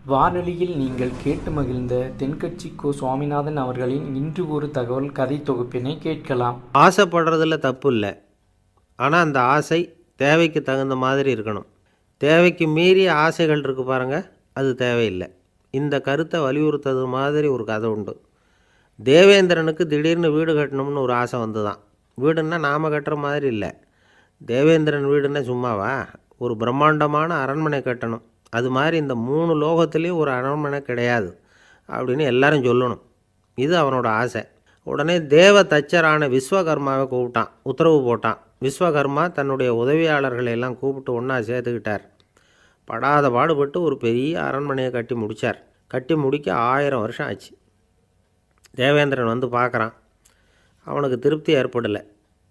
வானொலியில் நீங்கள் கேட்டு மகிழ்ந்த தென்கட்சி கோ. சுவாமிநாதன் அவர்களின் இன்று ஒரு தகவல் கதை தொகுப்பினை கேட்கலாம். ஆசைப்படுறதுல தப்பு இல்லை, ஆனால் அந்த ஆசை தேவைக்கு தகுந்த மாதிரி இருக்கணும். தேவைக்கு மீறிய ஆசைகள் இருக்குது பாருங்கள், அது தேவையில்லை. இந்த கருத்தை வலியுறுத்தது மாதிரி ஒரு கதை உண்டு. தேவேந்திரனுக்கு திடீர்னு வீடு கட்டணும்னு ஒரு ஆசை வந்து தான். வீடுன்னா நாம் கட்டுற மாதிரி இல்லை. தேவேந்திரன் வீடுன்னா சும்மாவா, ஒரு பிரம்மாண்டமான அரண்மனை கட்டணும். அது மாதிரி இந்த 3 லோகத்துலேயும் ஒரு அரண்மனை கிடையாது அப்படின்னு எல்லாரும் சொல்லணும். இது அவனோட ஆசை. உடனே தேவ தச்சரான விஸ்வகர்மாவை கூப்பிட்டான், உத்தரவு போட்டான். விஸ்வகர்மா தன்னுடைய உதவியாளர்களை எல்லாம் கூப்பிட்டு ஒன்றா சேர்த்துக்கிட்டார். படாத பாடுபட்டு ஒரு பெரிய அரண்மனையை கட்டி முடித்தார். கட்டி முடிக்க 1000 வருஷம் ஆச்சு. தேவேந்திரன் வந்து பார்க்குறான். அவனுக்கு திருப்தி ஏற்படலை.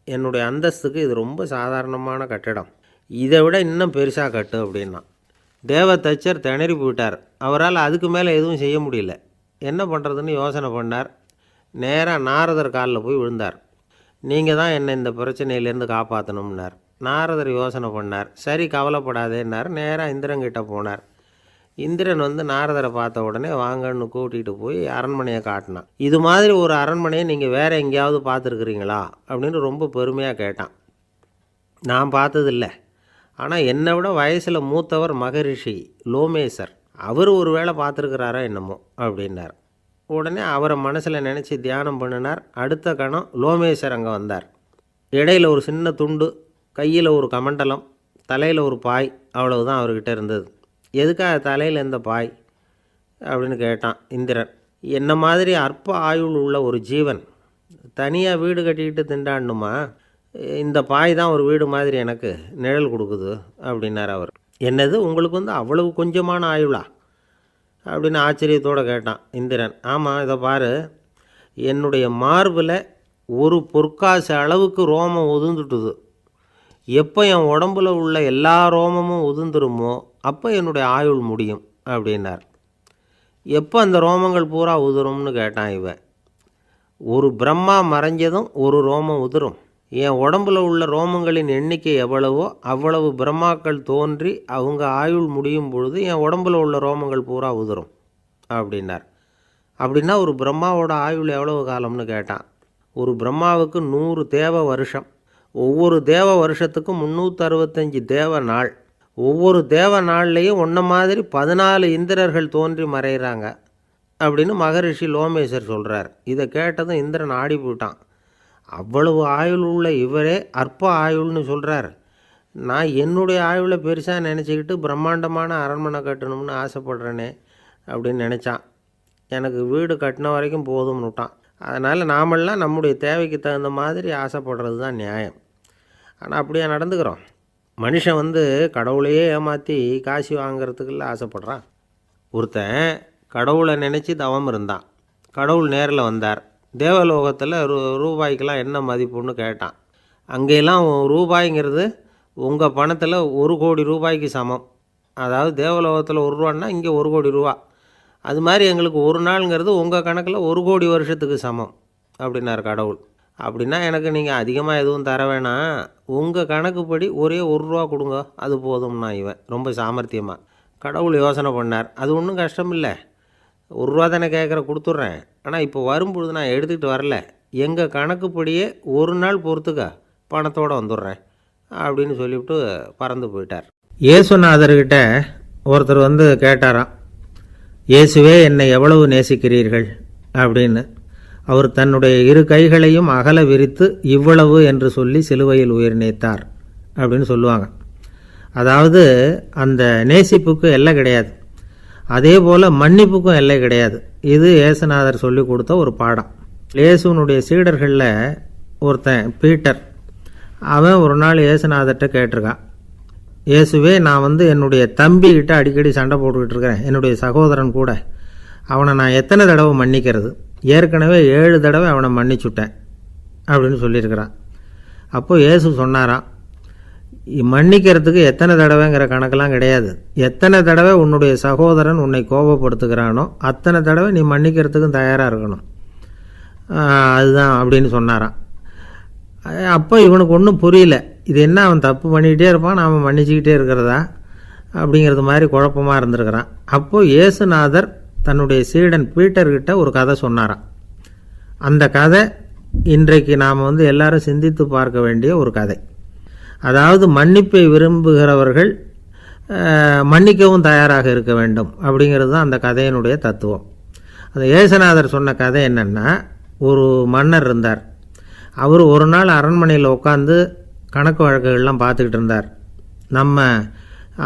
என்னுடைய அந்தஸ்துக்கு இது ரொம்ப சாதாரணமான கட்டிடம், இதை விட இன்னும் பெருசாக கட்டு அப்படின்னா. தேவ தச்சர் திணறி போயிட்டார். அவரால் அதுக்கு மேலே எதுவும் செய்ய முடியல. என்ன பண்ணுறதுன்னு யோசனை பண்ணார். நேராக நாரதர் காலில் போய் விழுந்தார். நீங்கள் தான் என்னை இந்த பிரச்சனையிலேருந்து காப்பாற்றணும்னார். நாரதர் யோசனை பண்ணார். சரி, கவலைப்படாதேன்னார். நேராக இந்திரன்கிட்ட போனார். இந்திரன் வந்து நாரதரை பார்த்த உடனே வாங்கன்னு கூட்டிகிட்டு போய் அரண்மனையை காட்டினான். இது மாதிரி ஒரு அரண்மனையை நீங்கள் வேறு எங்கேயாவது பார்த்துருக்குறீங்களா அப்படின்னு ரொம்ப பெருமையாக கேட்டான். நான் பார்த்ததில்லை, ஆனால் என்னை விட வயசில் மூத்தவர் மகரிஷி லோமேசர், அவர் ஒரு வேளை பார்த்துருக்கிறாரா என்னமோ அப்படின்னார். உடனே அவரை மனசில் நினச்சி தியானம் பண்ணினார். அடுத்த கணம் லோமேசர் அங்கே வந்தார். இடையில் ஒரு சின்ன துண்டு, கையில் ஒரு கமண்டலம், தலையில் ஒரு பாய், அவ்வளவுதான் அவர்கிட்ட இருந்தது. எதுக்காக தலையில் எந்த பாய் அப்படின்னு கேட்டான் இந்திரன். என்ன மாதிரி அற்ப ஆயுள் உள்ள ஒரு ஜீவன் தனியாக வீடு கட்டிக்கிட்டு திண்டாடணுமா? இந்த பாய் தான் ஒரு வீடு மாதிரி எனக்கு நிழல் கொடுக்குது அப்படின்னார் அவர். என்னது, உங்களுக்கு வந்து அவ்வளவு கொஞ்சமான ஆயுளா அப்படின்னு ஆச்சரியத்தோடு கேட்டான் இந்திரன். ஆமாம், இதை பாரு, என்னுடைய மார்பில் ஒரு பொற்காசு அளவுக்கு ரோமம் உதிர்ந்துட்டுது. எப்போ என் உடம்புல உள்ள எல்லா ரோமமும் உதிர்ந்துருமோ அப்போ என்னுடைய ஆயுள் முடியும் அப்படின்னார். எப்போ அந்த ரோமங்கள் பூரா உதிரும்னு கேட்டான் இவன். ஒரு பிரம்மா மறைஞ்சதும் ஒரு ரோமம் உதிரும். என் உடம்புல உள்ள ரோமங்களின் எண்ணிக்கை எவ்வளவோ அவ்வளவு பிரம்மாக்கள் தோன்றி அவங்க ஆயுள் முடியும் பொழுது என் உடம்புல உள்ள ரோமங்கள் பூரா உதிரும் அப்படின்னார். அப்படின்னா ஒரு பிரம்மாவோட ஆயுள் எவ்வளவு காலம்னு கேட்டான். ஒரு பிரம்மாவுக்கு 100 தேவ வருஷம். ஒவ்வொரு தேவ வருஷத்துக்கும் 365 தேவ நாள். ஒவ்வொரு தேவ நாள்லேயும் ஒன்றை மாதிரி 14 இந்திரர்கள் தோன்றி மறைகிறாங்க அப்படின்னு மகரிஷி லோமேசர் சொல்கிறார். இதை கேட்டதும் இந்திரன் ஆடி போயிட்டான். அவ்வளவு ஆயுள் உள்ள இவரே அற்ப ஆயுள்னு சொல்கிறார். நான் என்னுடைய ஆயுளை பெருசாக நினச்சிக்கிட்டு பிரம்மாண்டமான அரண்மனை கட்டணும்னு ஆசைப்படுறேனே அப்படின்னு நினச்சான். எனக்கு வீடு கட்டின வரைக்கும் போதும்னு விட்டான். அதனால் நாமெல்லாம் நம்முடைய தேவைக்கு தகுந்த மாதிரி ஆசைப்படுறது தான் நியாயம். ஆனால் அப்படியே நடந்துக்கிறோம். மனுஷன் வந்து கடவுளையே ஏமாற்றி காசு வாங்கிறதுக்குள்ள ஆசைப்படுறான். ஒருத்தன் கடவுளை நினச்சி தவம் இருந்தான். கடவுள் நேரில் வந்தார். தேவலோகத்தில் ரூபாய்க்கெல்லாம் என்ன மதிப்புன்னு கேட்டான். அங்கெல்லாம் ரூபாய்ங்கிறது உங்கள் பணத்தில் 1 கோடி ரூபாய்க்கு சமம். அதாவது தேவலோகத்தில் 1 ரூபான்னா இங்கே 1 கோடி ரூபா. அது மாதிரி எங்களுக்கு ஒரு நாளுங்கிறது உங்கள் கணக்கில் 1 கோடி வருஷத்துக்கு சமம் அப்படின்னார் கடவுள். அப்படின்னா எனக்கு நீங்கள் அதிகமாக எதுவும் தர வேணாம், உங்கள் கணக்குப்படி ஒரே 1 ரூபா கொடுங்க, அது போதும்னா இவன் ரொம்ப சாமர்த்தியமாக. கடவுள் யோசனை பண்ணார். அது ஒன்றும் கஷ்டம் இல்லை, 1 ரூபா தானே கேட்குற, கொடுத்துட்றேன். ஆனால் இப்போ வரும்பொழுது நான் எடுத்துக்கிட்டு வரல, எங்கள் கணக்குப்படியே 1 நாள் பொறுத்துக்க பணத்தோடு வந்துடுறேன் அப்படின்னு சொல்லிவிட்டு பறந்து போயிட்டார். இயேசுநாதர்கிட்ட ஒருத்தர் வந்து கேட்டாராம், இயேசுவே என்னை எவ்வளவு நேசிக்கிறீர்கள் அப்படின்னு. அவர் தன்னுடைய 2 கைகளையும் அகல விரித்து இவ்வளவு என்று சொல்லி சிலுவையில் உயிர் நீத்தார் அப்படின்னு சொல்லுவாங்க. அதாவது அந்த நேசிப்புக்கு எல்லை கிடையாது, அதே போல் மன்னிப்புக்கும் எல்லை கிடையாது. இது இயேசுநாதர் சொல்லி கொடுத்த ஒரு பாடம். இயேசுனுடைய சீடர்களில் ஒருத்தன் பீட்டர், அவன் ஒரு நாள் இயேசுநாதர்கிட்ட கேட்டிருக்கான், இயேசுவே நான் வந்து என்னுடைய தம்பிக்கிட்ட அடிக்கடி சண்டை போட்டுக்கிட்டு இருக்கிறேன், என்னுடைய சகோதரன் கூட, அவனை நான் எத்தனை தடவை மன்னிக்கிறது? ஏற்கனவே 7 தடவை அவனை மன்னிச்சுட்டேன் அப்படின்னு சொல்லியிருக்கிறான். அப்போது இயேசு சொன்னாராம், மன்னிக்கிறதுக்கு எத்தனை தடவைங்கிற கணக்கெல்லாம் கிடையாது. எத்தனை தடவை உன்னுடைய சகோதரன் உன்னை கோபப்படுத்துகிறானோ அத்தனை தடவை நீ மன்னிக்கிறதுக்கும் தயாராக இருக்கணும், அதுதான் அப்படின்னு சொன்னாராம். அப்போ இவனுக்கு ஒன்றும் புரியல, இது என்ன அவன் தப்பு பண்ணிக்கிட்டே இருப்பான், நாம் மன்னிச்சிக்கிட்டே இருக்கிறதா அப்படிங்கிறது மாதிரி குழப்பமாக இருந்திருக்கிறான். அப்போது இயேசுநாதர் தன்னுடைய சீடன் பீட்டர்கிட்ட ஒரு கதை சொன்னாராம். அந்த கதை இன்றைக்கு நாம் எல்லாரும் சிந்தித்து பார்க்க வேண்டிய ஒரு கதை. அதாவது மன்னிப்பை விரும்புகிறவர்கள் மன்னிக்கவும் தயாராக இருக்க வேண்டும் அப்படிங்கிறது தான் அந்த கதையினுடைய தத்துவம். அந்த இயேசுநாதர் சொன்ன கதை என்னென்னா, ஒரு மன்னர் இருந்தார். அவர் ஒரு நாள் அரண்மனையில் உட்காந்து கணக்கு வழக்குகள்லாம் பார்த்துக்கிட்டு இருந்தார். நம்ம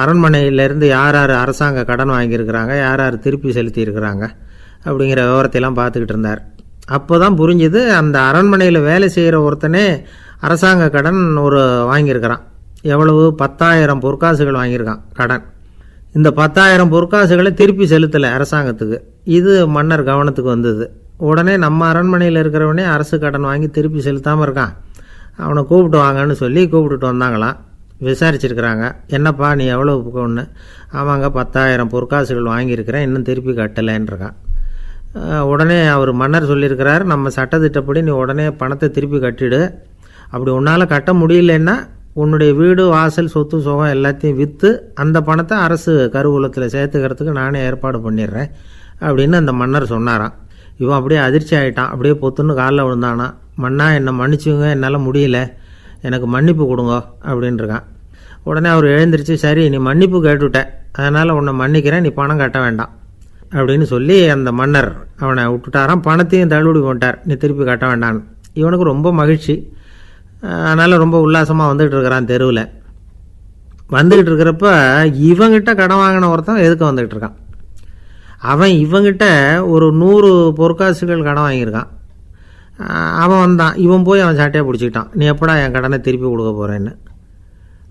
அரண்மனையிலேருந்து யார் யார் அரசாங்க கடன் வாங்கியிருக்கிறாங்க, யார் யார் திருப்பி செலுத்தியிருக்கிறாங்க அப்படிங்கிற விவரத்தையெல்லாம் பார்த்துக்கிட்டு இருந்தார். அப்போ தான் புரிஞ்சுது, அந்த அரண்மனையில் வேலை செய்கிற ஒருத்தனே அரசாங்க கடன் வாங்கியிருக்கிறான். எவ்வளவு? 10,000 பொற்காசுகள் வாங்கியிருக்கான் கடன். இந்த 10,000 பொற்காசுகளை திருப்பி செலுத்தலை அரசாங்கத்துக்கு. இது மன்னர் கவனத்துக்கு வந்தது. உடனே நம்ம அரண்மனையில் இருக்கிறவனே அரசு கடன் வாங்கி திருப்பி செலுத்தாமல் இருக்கான், அவனை கூப்பிட்டு வாங்கன்னு சொல்லி கூப்பிட்டுட்டு வந்தாங்களாம். விசாரிச்சிருக்கிறாங்க. என்னப்பா நீ எவ்வளோ ஒன்று? ஆமாங்க 10,000 பொற்காசுகள் வாங்கியிருக்கிறேன், இன்னும் திருப்பி கட்டலைன்றிருக்கான். உடனே அவர் மன்னர் சொல்லியிருக்கிறார், நம்ம சட்டத்திட்டப்படி நீ உடனே பணத்தை திருப்பி கட்டிடு. அப்படி உன்னால் கட்ட முடியலன்னா உன்னுடைய வீடு வாசல் சொத்து சுகம் எல்லாத்தையும் விற்று அந்த பணத்தை அரசு கருவூலத்தில் சேர்த்துக்கிறதுக்கு நானே ஏற்பாடு பண்ணிடுறேன் அப்படின்னு அந்த மன்னர் சொன்னாராம். இவன் அப்படியே அதிர்ச்சி ஆகிட்டான். அப்படியே பொத்துன்னு காலில் விழுந்தானா. மன்னா என்னை மன்னிச்சுங்க, என்னால் முடியல, எனக்கு மன்னிப்பு கொடுங்க அப்படின்ட்டுருக்கான். உடனே அவர் எழுந்திரிச்சு, சரி நீ மன்னிப்பு கேட்டுவிட்ட, அதனால் உன்னை மன்னிக்கிறேன், நீ பணம் கட்ட வேண்டாம் அப்படின்னு சொல்லி அந்த மன்னர் அவனை விட்டுட்டாராம். பணத்தையும் தள்ளுபடி பண்ணிட்டார், நீ திருப்பி கட்ட வேண்டான்னு. இவனுக்கு ரொம்ப மகிழ்ச்சி. அதனால் ரொம்ப உல்லாசமாக வந்துக்கிட்டு இருக்கிறான். தெருவில் வந்துக்கிட்டு இருக்கிறப்ப இவங்கிட்ட கடன் வாங்கின ஒருத்தன் எதுக்கு வந்துக்கிட்டு இருக்கான். அவன் இவங்கிட்ட ஒரு 100 பொற்காசுகள் கடன் வாங்கியிருக்கான். அவன் வந்தான். இவன் போய் அவன் சாட்டையாக பிடிச்சிக்கிட்டான், நீ எப்படா என் கடனை திருப்பி கொடுக்க போகிறேன்னு.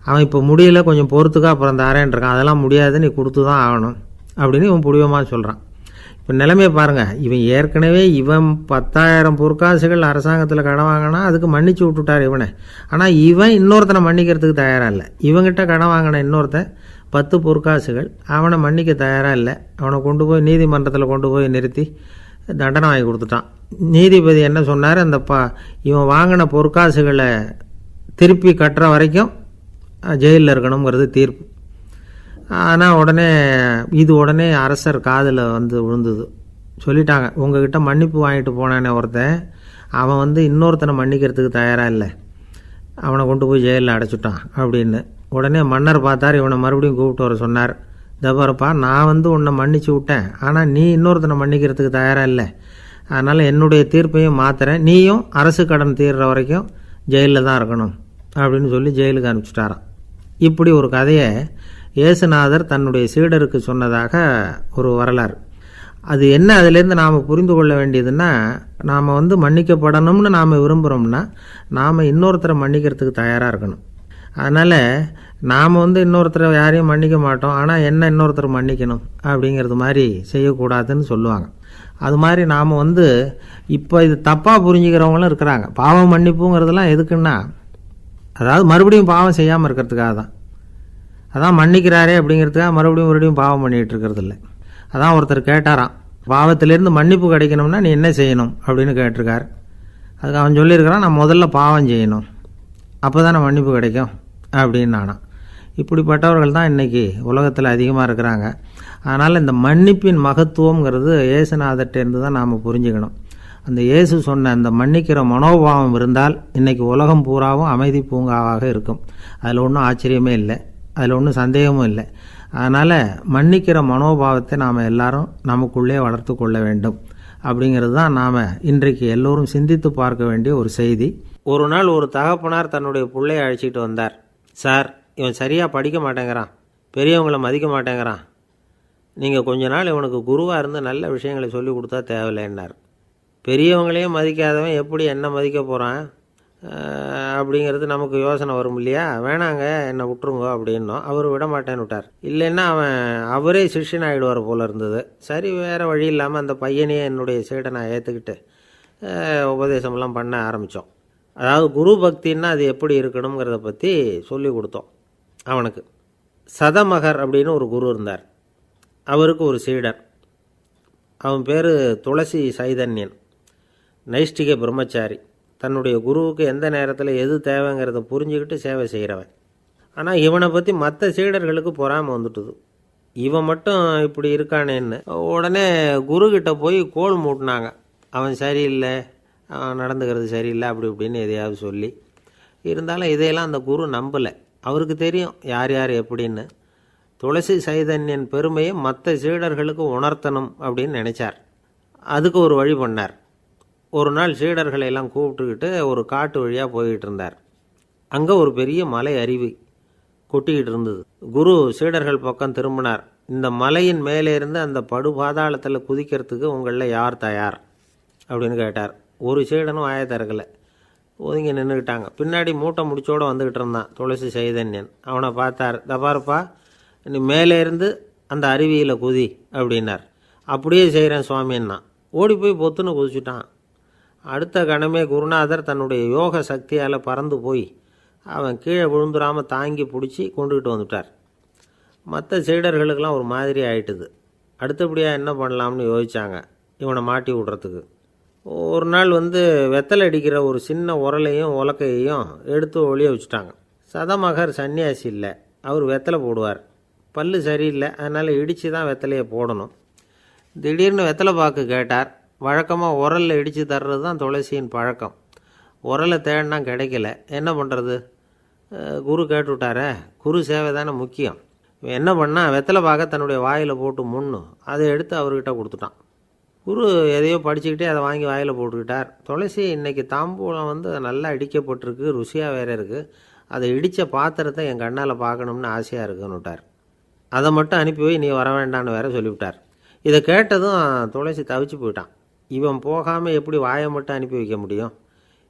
அவன் இப்போ முடியல, கொஞ்சம் பொறுத்துக்கா, அப்புறம் தரேன் இருக்கான். அதெல்லாம் முடியாது, நீ கொடுத்து தான் ஆகணும் அப்படின்னு இவன் புடிவமாக சொல்கிறான். இப்போ நிலைமையை பாருங்கள். இவன் ஏற்கனவே 10,000 பொற்காசுகள் அரசாங்கத்தில் கடன் வாங்கினா அதுக்கு மன்னிச்சு விட்டுட்டார் இவனை. ஆனால் இவன் இன்னொருத்தனை மன்னிக்கிறதுக்கு தயாராக இல்லை. இவங்கிட்ட கடன் வாங்கின இன்னொருத்தன் 10 பொற்காசுகள், அவனை மன்னிக்க தயாராக இல்லை. அவனை கொண்டு போய் நீதிமன்றத்தில் கொண்டு போய் நிறுத்தி தண்டனை வாங்கி கொடுத்துட்டான். நீதிபதி என்ன சொன்னார், அந்த இவன் வாங்கின பொற்காசுகளை திருப்பி கட்டுற வரைக்கும் ஜெயிலில் இருக்கணுங்கிறது தீர்ப்பு. ஆனால் உடனே அரசர் காதில் விழுந்தது. சொல்லிட்டாங்க, உங்ககிட்ட மன்னிப்பு வாங்கிட்டு போனானே ஒருத்தன், அவன் இன்னொருத்தனை மன்னிக்கிறதுக்கு தயாராக இல்லை, அவனை கொண்டு போய் ஜெயிலில் அடைச்சிட்டான் அப்படின்னு. உடனே மன்னர் பார்த்தார், இவனை மறுபடியும் கூப்பிட்டு வர சொன்னார். தபாரப்பா, நான் உன்னை மன்னிச்சு விட்டேன், ஆனால் நீ இன்னொருத்தனை மன்னிக்கிறதுக்கு தயாராக இல்லை, அதனால் என்னுடைய தீர்ப்பையும் மாற்றுறேன், நீயும் அரசு கடன் தீர்ற வரைக்கும் ஜெயிலில் தான் இருக்கணும் அப்படின்னு சொல்லி ஜெயிலுக்கு அனுப்பிச்சிட்டாராம். இப்படி ஒரு கதையை இயேசுநாதர் தன்னுடைய சீடருக்கு சொன்னதாக ஒரு வரலாறு. அது என்ன, அதிலேருந்து நாம் புரிந்து கொள்ள வேண்டியதுன்னா, நாம் மன்னிக்கப்படணும்னு நாம் விரும்புகிறோம்னா நாம் இன்னொருத்தரை மன்னிக்கிறதுக்கு தயாராக இருக்கணும். அதனால் நாம் இன்னொருத்தரை யாரையும் மன்னிக்க மாட்டோம், ஆனால் என்ன இன்னொருத்தர் மன்னிக்கணும் அப்படிங்கிறது மாதிரி செய்யக்கூடாதுன்னு சொல்லுவாங்க. அது மாதிரி நாம் இப்போ இது தப்பாக புரிஞ்சுக்கிறவங்களும் இருக்கிறாங்க. பாவம் மன்னிப்புங்கிறதுலாம் எதுக்குன்னா, அதாவது மறுபடியும் பாவம் செய்யாமல் இருக்கிறதுக்காக தான். அதான் மன்னிக்கிறாரே அப்படிங்கிறதுக்காக மறுபடியும் பாவம் பண்ணிகிட்டு இருக்கிறது இல்லை. அதான் ஒருத்தர் கேட்டாராம், பாவத்திலேருந்து மன்னிப்பு கிடைக்கணும்னா நீ என்ன செய்யணும் அப்படின்னு கேட்டிருக்கார். அதுக்கு அவன் சொல்லியிருக்கிறான், நான் முதல்ல பாவம் செய்யணும், அப்போ தான் நான் மன்னிப்பு கிடைக்கும் அப்படின்னு நானாம். இப்படிப்பட்டவர்கள் தான் இன்றைக்கி உலகத்தில் அதிகமாக இருக்கிறாங்க. அதனால் இந்த மன்னிப்பின் மகத்துவங்கிறது இயேசுநாதர்கிட்டேருந்து தான் நாம் புரிஞ்சுக்கணும். அந்த இயேசு சொன்ன அந்த மன்னிக்கிற மனோபாவம் இருந்தால் இன்றைக்கி உலகம் பூராவும் அமைதி பூங்காவாக இருக்கும். அதில் ஒன்றும் ஆச்சரியமே இல்லை, அதில் ஒன்றும் சந்தேகமும் இல்லை. அதனால் மன்னிக்கிற மனோபாவத்தை நாம் எல்லாரும் நமக்குள்ளே வளர்த்து கொள்ள வேண்டும் அப்படிங்கிறது தான் நாம் இன்றைக்கு எல்லோரும் சிந்தித்து பார்க்க வேண்டிய ஒரு செய்தி. ஒரு நாள் ஒரு தகப்பனார் தன்னுடைய பிள்ளையை அழைச்சிட்டு வந்தார். சார், இவன் சரியாக படிக்க மாட்டேங்கிறான், பெரியவங்களை மதிக்க மாட்டேங்கிறான், நீங்கள் கொஞ்ச நாள் இவனுக்கு குருவாக இருந்து நல்ல விஷயங்களை சொல்லி கொடுத்தா தேவையில்லைன்னார். பெரியவங்களையும் மதிக்காதவன் எப்படி என்ன மதிக்க போகிறான் அப்படிங்கிறது நமக்கு யோசனை வரும் இல்லையா? வேணாங்க, என்னை விட்டுருங்க அப்படின்னோம். அவர் விட மாட்டேன்னு விட்டார். இல்லைன்னா அவரே சிஷ்யன் ஆகிடுவார் போல இருந்தது. சரி, வேறு வழி இல்லாமல் அந்த பையனையே என்னுடைய சீடனை ஏற்றுக்கிட்டு உபதேசமெல்லாம் பண்ண ஆரம்பித்தோம். அதாவது குரு பக்தின்னா அது எப்படி இருக்கணுங்கிறத பற்றி சொல்லி கொடுத்தோம் அவனுக்கு. சதமகர் அப்படின்னு ஒரு குரு இருந்தார். அவருக்கு ஒரு சீடர். அவன் பேர் துளசி சைதன்யன், நைஷ்டிக பிரம்மச்சாரி. தன்னுடைய குருவுக்கு எந்த நேரத்தில் எது தேவைங்கிறத புரிஞ்சுக்கிட்டு சேவை செய்கிறவன். ஆனால் இவனை பற்றி மற்ற சீடர்களுக்கு பொறாமை வந்துட்டுது. இவன் மட்டும் இப்படி இருக்கானேன்னு உடனே குருக்கிட்ட போய் கோல் மூட்டினாங்க. அவன் சரியில்லை, அவன் நடந்துக்கிறது சரியில்லை, அப்படி இப்படின்னு எதையாவது சொல்லி. இருந்தாலும் இதையெல்லாம் அந்த குரு நம்பலை. அவருக்கு தெரியும் யார் யார் எப்படின்னு. துளசி சைதன்யன் பெருமையை மற்ற சீடர்களுக்கு உணர்த்தணும் அப்படின்னு நினச்சார். அதுக்கு ஒரு வழி பண்ணார். ஒரு நாள் சீடர்களை எல்லாம் கூப்பிட்டுக்கிட்டு ஒரு காட்டு வழியாக போய்கிட்டு இருந்தார். அங்கே ஒரு பெரிய மலை அருவி கொட்டிக்கிட்டு இருந்தது. குரு சீடர்கள் பக்கம் திரும்பினார். இந்த மலையின் மேலே இருந்து அந்த படுபாதாளத்தில் குதிக்கிறதுக்கு உங்களில் யார் தயார் அப்படின்னு கேட்டார். ஒரு சீடனும் வாயை திறக்கலை, ஒதுங்கி நின்றுக்கிட்டாங்க. பின்னாடி மூட்டை முடிச்சோடு வந்துக்கிட்டு இருந்தான் துளசி சைதன்யன். அவனை பார்த்தார். தபாருப்பா, நீ மேலே இருந்து அந்த அருவியில் குதி அப்படின்னார். அப்படியே செய்கிறேன் சுவாமின்னா ஓடி போய் பொத்துன்னு குதிச்சுட்டான். அடுத்த கணமே குருநாதர் தன்னுடைய யோக சக்தியால் பறந்து போய் அவன் கீழே விழுந்துடாமல் தாங்கி பிடிச்சி கொண்டுக்கிட்டு வந்துட்டார். மற்ற சீடர்களுக்கெல்லாம் ஒரு மாதிரி ஆயிட்டுது. அடுத்தபடியாக என்ன பண்ணலாம்னு யோசித்தாங்க இவனை மாட்டி விடுறதுக்கு. ஒரு நாள் வெத்தலை அடிக்கிற ஒரு சின்ன உரலையும் உலக்கையையும் எடுத்து ஒளிய வச்சுட்டாங்க. சதமகர் சன்னியாசி இல்லை, அவர் வெத்தலை போடுவார். பல்லு சரியில்லை, அதனால் இடித்து தான் வெத்தலையை போடணும். திடீர்னு வெத்தலை பாக்கு கேட்டார். வழக்கமாக உரலில் இடித்து தர்றது தான் துளசியின் பழக்கம். உரலை தேடினா கிடைக்கல, என்ன பண்ணுறது? குரு கேட்டுவிட்டாரே, குரு சேவை தானே முக்கியம். என்ன பண்ணால் வெத்தலை பாக்க தன்னுடைய வாயில் போட்டு முன்னும் அதை எடுத்து அவர்கிட்ட கொடுத்துட்டான். குரு எதையோ படிச்சுக்கிட்டே அதை வாங்கி வாயில் போட்டுக்கிட்டார். துளசி இன்றைக்கி தாம்பூலம் நல்லா இடிக்கப்பட்டிருக்கு, ருசியாக வேறு இருக்குது, அதை இடித்த பாத்திரத்தை என் கண்ணால் பார்க்கணும்னு ஆசையாக இருக்குன்னு விட்டார். அதை மட்டும் அனுப்பி போய் நீ வர வேண்டான்னு வேற சொல்லிவிட்டார். இதை கேட்டதும் துளசி தவிச்சு போயிட்டான். இவன் போகாமல் எப்படி வாயை மட்டும் அனுப்பி வைக்க முடியும்?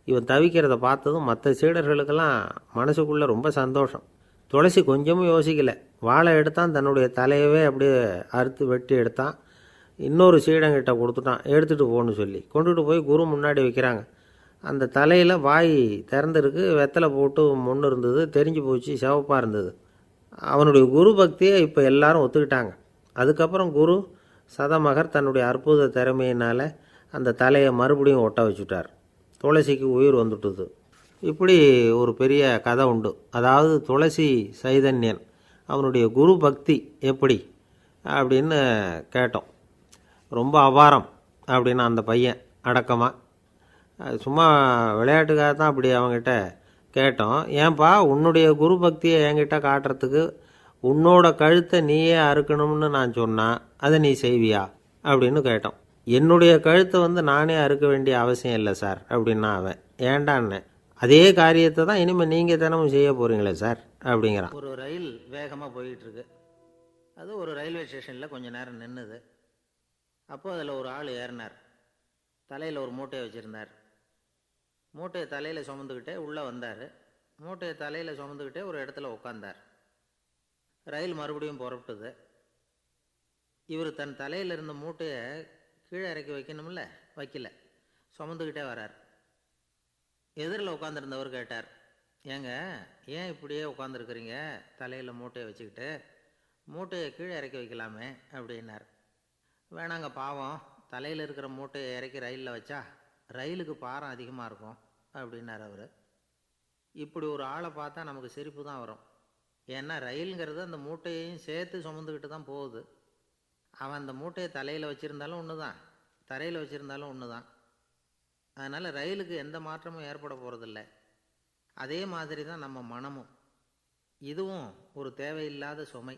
இவன் தவிக்கிறத பார்த்ததும் மற்ற சீடர்களுக்கெல்லாம் மனசுக்குள்ளே ரொம்ப சந்தோஷம். துளசி கொஞ்சமும் யோசிக்கலை. வாழை எடுத்தான், தன்னுடைய தலையவே அப்படியே அறுத்து வெட்டி எடுத்தான். இன்னொரு சீடங்கிட்ட கொடுத்துட்டான், எடுத்துகிட்டு போகணுன்னு சொல்லி. கொண்டுட்டு போய் குரு முன்னாடி வைக்கிறாங்க. அந்த தலையில் வாய் திறந்துருக்கு, வெத்தலை போட்டு முன்னு இருந்தது, தெரிஞ்சு போச்சு, சிவப்பாக இருந்தது. அவனுடைய குரு பக்தியை இப்போ எல்லாரும் ஒத்துக்கிட்டாங்க. அதுக்கப்புறம் குரு சதமகர் தன்னுடைய அற்புத திறமையினால் அந்த தலையை மறுபடியும் ஒட்ட வச்சுட்டார். துளசிக்கு உயிர் வந்துட்டுது. இப்படி ஒரு பெரிய கதை உண்டு. அதாவது துளசி சைதன்யன் அவனுடைய குரு பக்தி எப்படி அப்படின்னு கேட்டோம். ரொம்ப அபாரம் அப்படின்னு அந்த பையன் அடக்கமாக, சும்மா விளையாட்டுக்காக தான் அப்படி அவங்ககிட்ட கேட்டோம். ஏன்பா உன்னுடைய குரு பக்தியை என்கிட்ட காட்டுறதுக்கு உன்னோட கழுத்தை நீயே அறுக்கணும்னு நான் சொன்னால் அதை நீ செய்வியா அப்படின்னு கேட்டோம். என்னுடைய கழுத்தை நானே அறுக்க வேண்டிய அவசியம் இல்லை சார் அப்படின்னா அவன். ஏண்டான்னு, அதே காரியத்தை தான் இனிமேல் நீங்கள் தினமும் செய்ய போகிறீங்களே சார் அப்படிங்கிறான். ஒரு ரயில் வேகமாக போயிட்டுருக்கு. அது ஒரு ரயில்வே ஸ்டேஷனில் கொஞ்சம் நேரம் நின்றுது. அப்போது அதில் ஒரு ஆள் ஏறினார். தலையில் ஒரு மூட்டையை வச்சுருந்தார். மூட்டையை தலையில் சுமந்துக்கிட்டே உள்ளே வந்தார். மூட்டையை தலையில் சுமந்துக்கிட்டே ஒரு இடத்துல உட்காந்தார். ரயில் மறுபடியும் புறப்பட்டுது. இவர் தன் தலையில் இருந்த மூட்டையை கீழே இறக்கி வைக்கணும்ல, வைக்கல, சுமந்துக்கிட்டே வரார். எதிரில் உட்காந்துருந்தவர் கேட்டார், ஏங்க ஏன் இப்படியே உட்காந்துருக்குறீங்க தலையில் மூட்டையை வச்சுக்கிட்டு? மூட்டையை கீழே இறக்கி வைக்கலாமே அப்படின்னார். வேணாங்க பாவம், தலையில் இருக்கிற மூட்டையை இறக்கி ரயிலில் வச்சா ரயிலுக்கு பாரம் அதிகமாக இருக்கும் அப்படின்னார் அவர். இப்படி ஒரு ஆளை பார்த்தா நமக்கு சிரிப்பு தான் வரும். ஏன்னா ரயிலுங்கிறது அந்த மூட்டையையும் சேர்த்து சுமந்துக்கிட்டு தான் போகுது. அவன் அந்த மூட்டையை தலையில் வச்சுருந்தாலும் ஒன்று தான், தரையில் வச்சுருந்தாலும் ஒன்று தான். அதனால் ரயிலுக்கு எந்த மாற்றமும் ஏற்பட போகிறதில்ல. அதே மாதிரி தான் நம்ம மனமும். இதுவும் ஒரு தேவையில்லாத சுமை,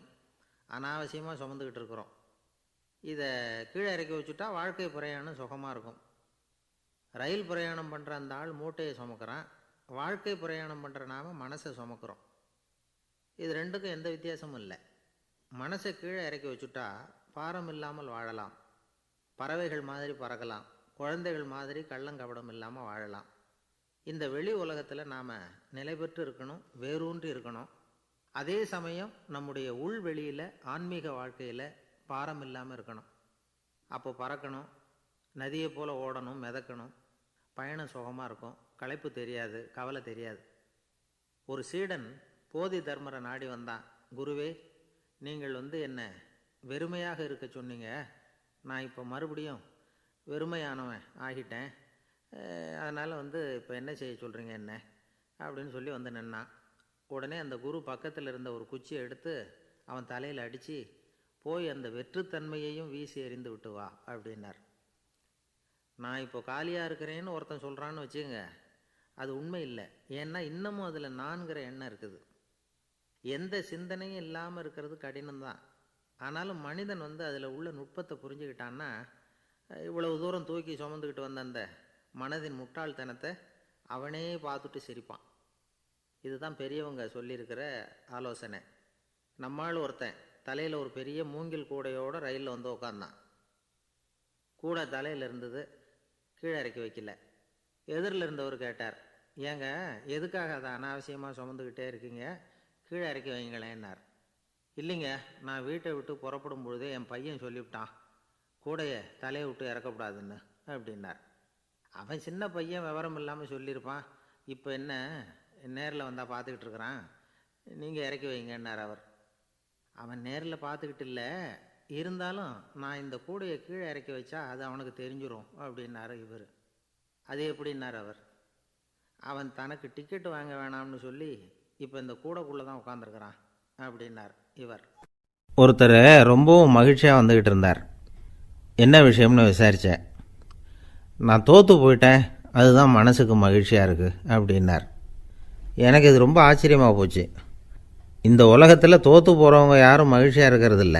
அனாவசியமாக சுமந்துக்கிட்டு இருக்கிறோம். இதை கீழே இறக்கி வச்சுட்டா வாழ்க்கை பிரயாணம் சுகமாக இருக்கும். ரயில் பிரயாணம் பண்ணுற அந்த ஆள் மூட்டையை சுமக்கிறான், வாழ்க்கை பிரயாணம் பண்ணுற நாம் மனசை சுமக்கிறோம். இது ரெண்டுக்கும் எந்த வித்தியாசமும் இல்லை. மனசை கீழே இறக்கி வச்சுட்டா பாரம் இல்லாமல் வாழலாம், பறவைகள் மாதிரி பறக்கலாம், குழந்தைகள் மாதிரி கள்ளங்கபடம் இல்லாமல் வாழலாம். இந்த வெளி உலகத்தில் நாம் நிலை பெற்று இருக்கணும், வேரூன்றி இருக்கணும். அதே சமயம் நம்முடைய உள்வெளியில் ஆன்மீக வாழ்க்கையில் பாரம் இல்லாமல் இருக்கணும். அப்போ பறக்கணும், நதியை போல் ஓடணும், மிதக்கணும். பயணம் சுகமாக இருக்கும், களைப்பு தெரியாது, கவலை தெரியாது. ஒரு சீடன் போதி தர்மரை நாடி வந்தான். குருவே, நீங்கள் என்னை வெறுமையாக இருக்க சொன்னீங்க, நான் இப்போ மறுபடியும் வெறுமையானவன் ஆகிட்டேன், அதனால் இப்போ என்ன செய்ய சொல்கிறீங்க என்ன அப்படின்னு சொல்லி நின்னான். உடனே அந்த குரு பக்கத்தில் இருந்த ஒரு குச்சியை எடுத்து அவன் தலையில் அடித்து, போய் அந்த வெற்றுத்தன்மையையும் வீசி எறிந்து விட்டு வா அப்படின்னார். நான் இப்போ காலியாக இருக்கிறேன்னு ஒருத்தன் சொல்கிறான்னு வச்சுங்க, அது உண்மை இல்லை. ஏன்னா இன்னமும் அதில் நான்கிற எண்ணம் இருக்குது. எந்த சிந்தனையும் இல்லாமல் இருக்கிறது கடினம்தான். ஆனாலும் மனிதன் அதில் உள்ள நுட்பத்தை புரிஞ்சுக்கிட்டான்னா இவ்வளவு தூரம் தூக்கி சுமந்துக்கிட்டு வந்த அந்த மனதின் முட்டாள்தனத்தை அவனே பார்த்துட்டு சிரிப்பான். இதுதான் பெரியவங்க சொல்லியிருக்கிற ஆலோசனை. நம்மால் ஒருத்தன் தலையில் ஒரு பெரிய மூங்கில் கூடையோடு ரயிலில் உட்காந்தான். கூடை தலையில் இருந்தது, கீழே இறக்கி வைக்கல. எதிரில் இருந்தவர் கேட்டார், ஏங்க எதுக்காக அதை அனாவசியமாக சுமந்துக்கிட்டே இருக்கீங்க, கீழே இறக்கி வைங்களேன்னார். இல்லைங்க, நான் வீட்டை விட்டு புறப்படும் பொழுதே என் பையன் சொல்லிவிட்டான் கூடையை தலையை விட்டு இறக்கக்கூடாதுன்னு அப்படின்னார். அவன் சின்ன பையன், விவரம் இல்லாமல் சொல்லியிருப்பான். இப்போ என்ன நேரில் வந்தால் பார்த்துக்கிட்டு இருக்கிறான், நீங்கள் இறக்கி வைங்கன்னார் அவர். அவன் நேரில் பார்த்துக்கிட்டு இல்லை, இருந்தாலும் நான் இந்த கூடையை கீழே இறக்கி வச்சா அது அவனுக்கு தெரிஞ்சிடும் அப்படின்னாரு இவர். அது எப்படின்னார் அவர். அவன் தனக்கு டிக்கெட்டு வாங்க வேணாம்னு சொல்லி இப்போ இந்த கூடைக்குள்ளே தான் உட்காந்துருக்கிறான் அப்படின்னார் இவர். ஒருத்தர் ரொம்பவும் மகிழ்ச்சியாக வந்துக்கிட்டு இருந்தார். என்ன விஷயம்னு விசாரித்தேன். நான் தோற்று போயிட்டேன், அதுதான் மனசுக்கு மகிழ்ச்சியாக இருக்குது அப்படின்னார். எனக்கு இது ரொம்ப ஆச்சரியமாக போச்சு. இந்த உலகத்தில் தோற்று போகிறவங்க யாரும் மகிழ்ச்சியாக இருக்கிறதில்ல.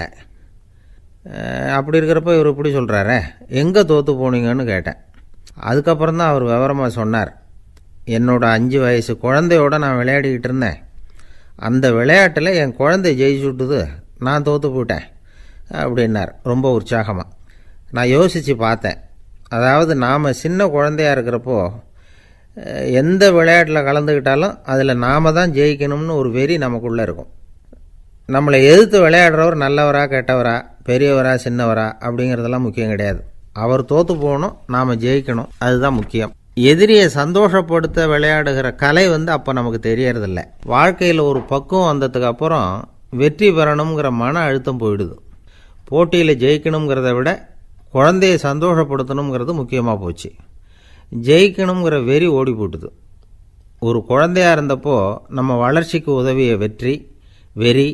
அப்படி இருக்கிறப்ப இவர் இப்படி சொல்கிறாரே, எங்கே தோற்று போனீங்கன்னு கேட்டேன். அதுக்கப்புறம் தான் அவர் விவரமாக சொன்னார். என்னோடய 5 வயசு குழந்தையோடு நான் விளையாடிக்கிட்டு இருந்தேன். அந்த விளையாட்டில் என் குழந்தை ஜெயிச்சு விட்டுது, நான் தோற்று போயிட்டேன் அப்படின்னார் ரொம்ப உற்சாகமாக. நான் யோசித்து பார்த்தேன். அதாவது நாம் சின்ன குழந்தையாக இருக்கிறப்போ எந்த விளையாட்டில் கலந்துக்கிட்டாலும் அதில் நாம் தான் ஜெயிக்கணும்னு ஒரு வெறி நமக்குள்ளே இருக்கும். நம்மளை எதிர்த்து விளையாடுறவர் நல்லவரா கெட்டவரா, பெரியவரா சின்னவரா அப்படிங்கிறதெல்லாம் முக்கியம் கிடையாது. அவர் தோற்று போகணும், நாம் ஜெயிக்கணும், அதுதான் முக்கியம். எதிரியை சந்தோஷப்படுத்த விளையாடுகிற கலை அப்போ நமக்கு தெரியறதில்ல. வாழ்க்கையில் ஒரு பக்குவம் வந்ததுக்கு அப்புறம் வெற்றி பெறணுங்கிற மன அழுத்தம் போயிடுது. போட்டியில் ஜெயிக்கணுங்கிறத விட குழந்தையை சந்தோஷப்படுத்தணுங்கிறது முக்கியமாக போச்சு. ஜெயிக்கணுங்கிற வெறி ஓடி போட்டுது. ஒரு குழந்தையாக இருந்தப்போ நம்ம வளர்ச்சிக்கு உதவிய வெறி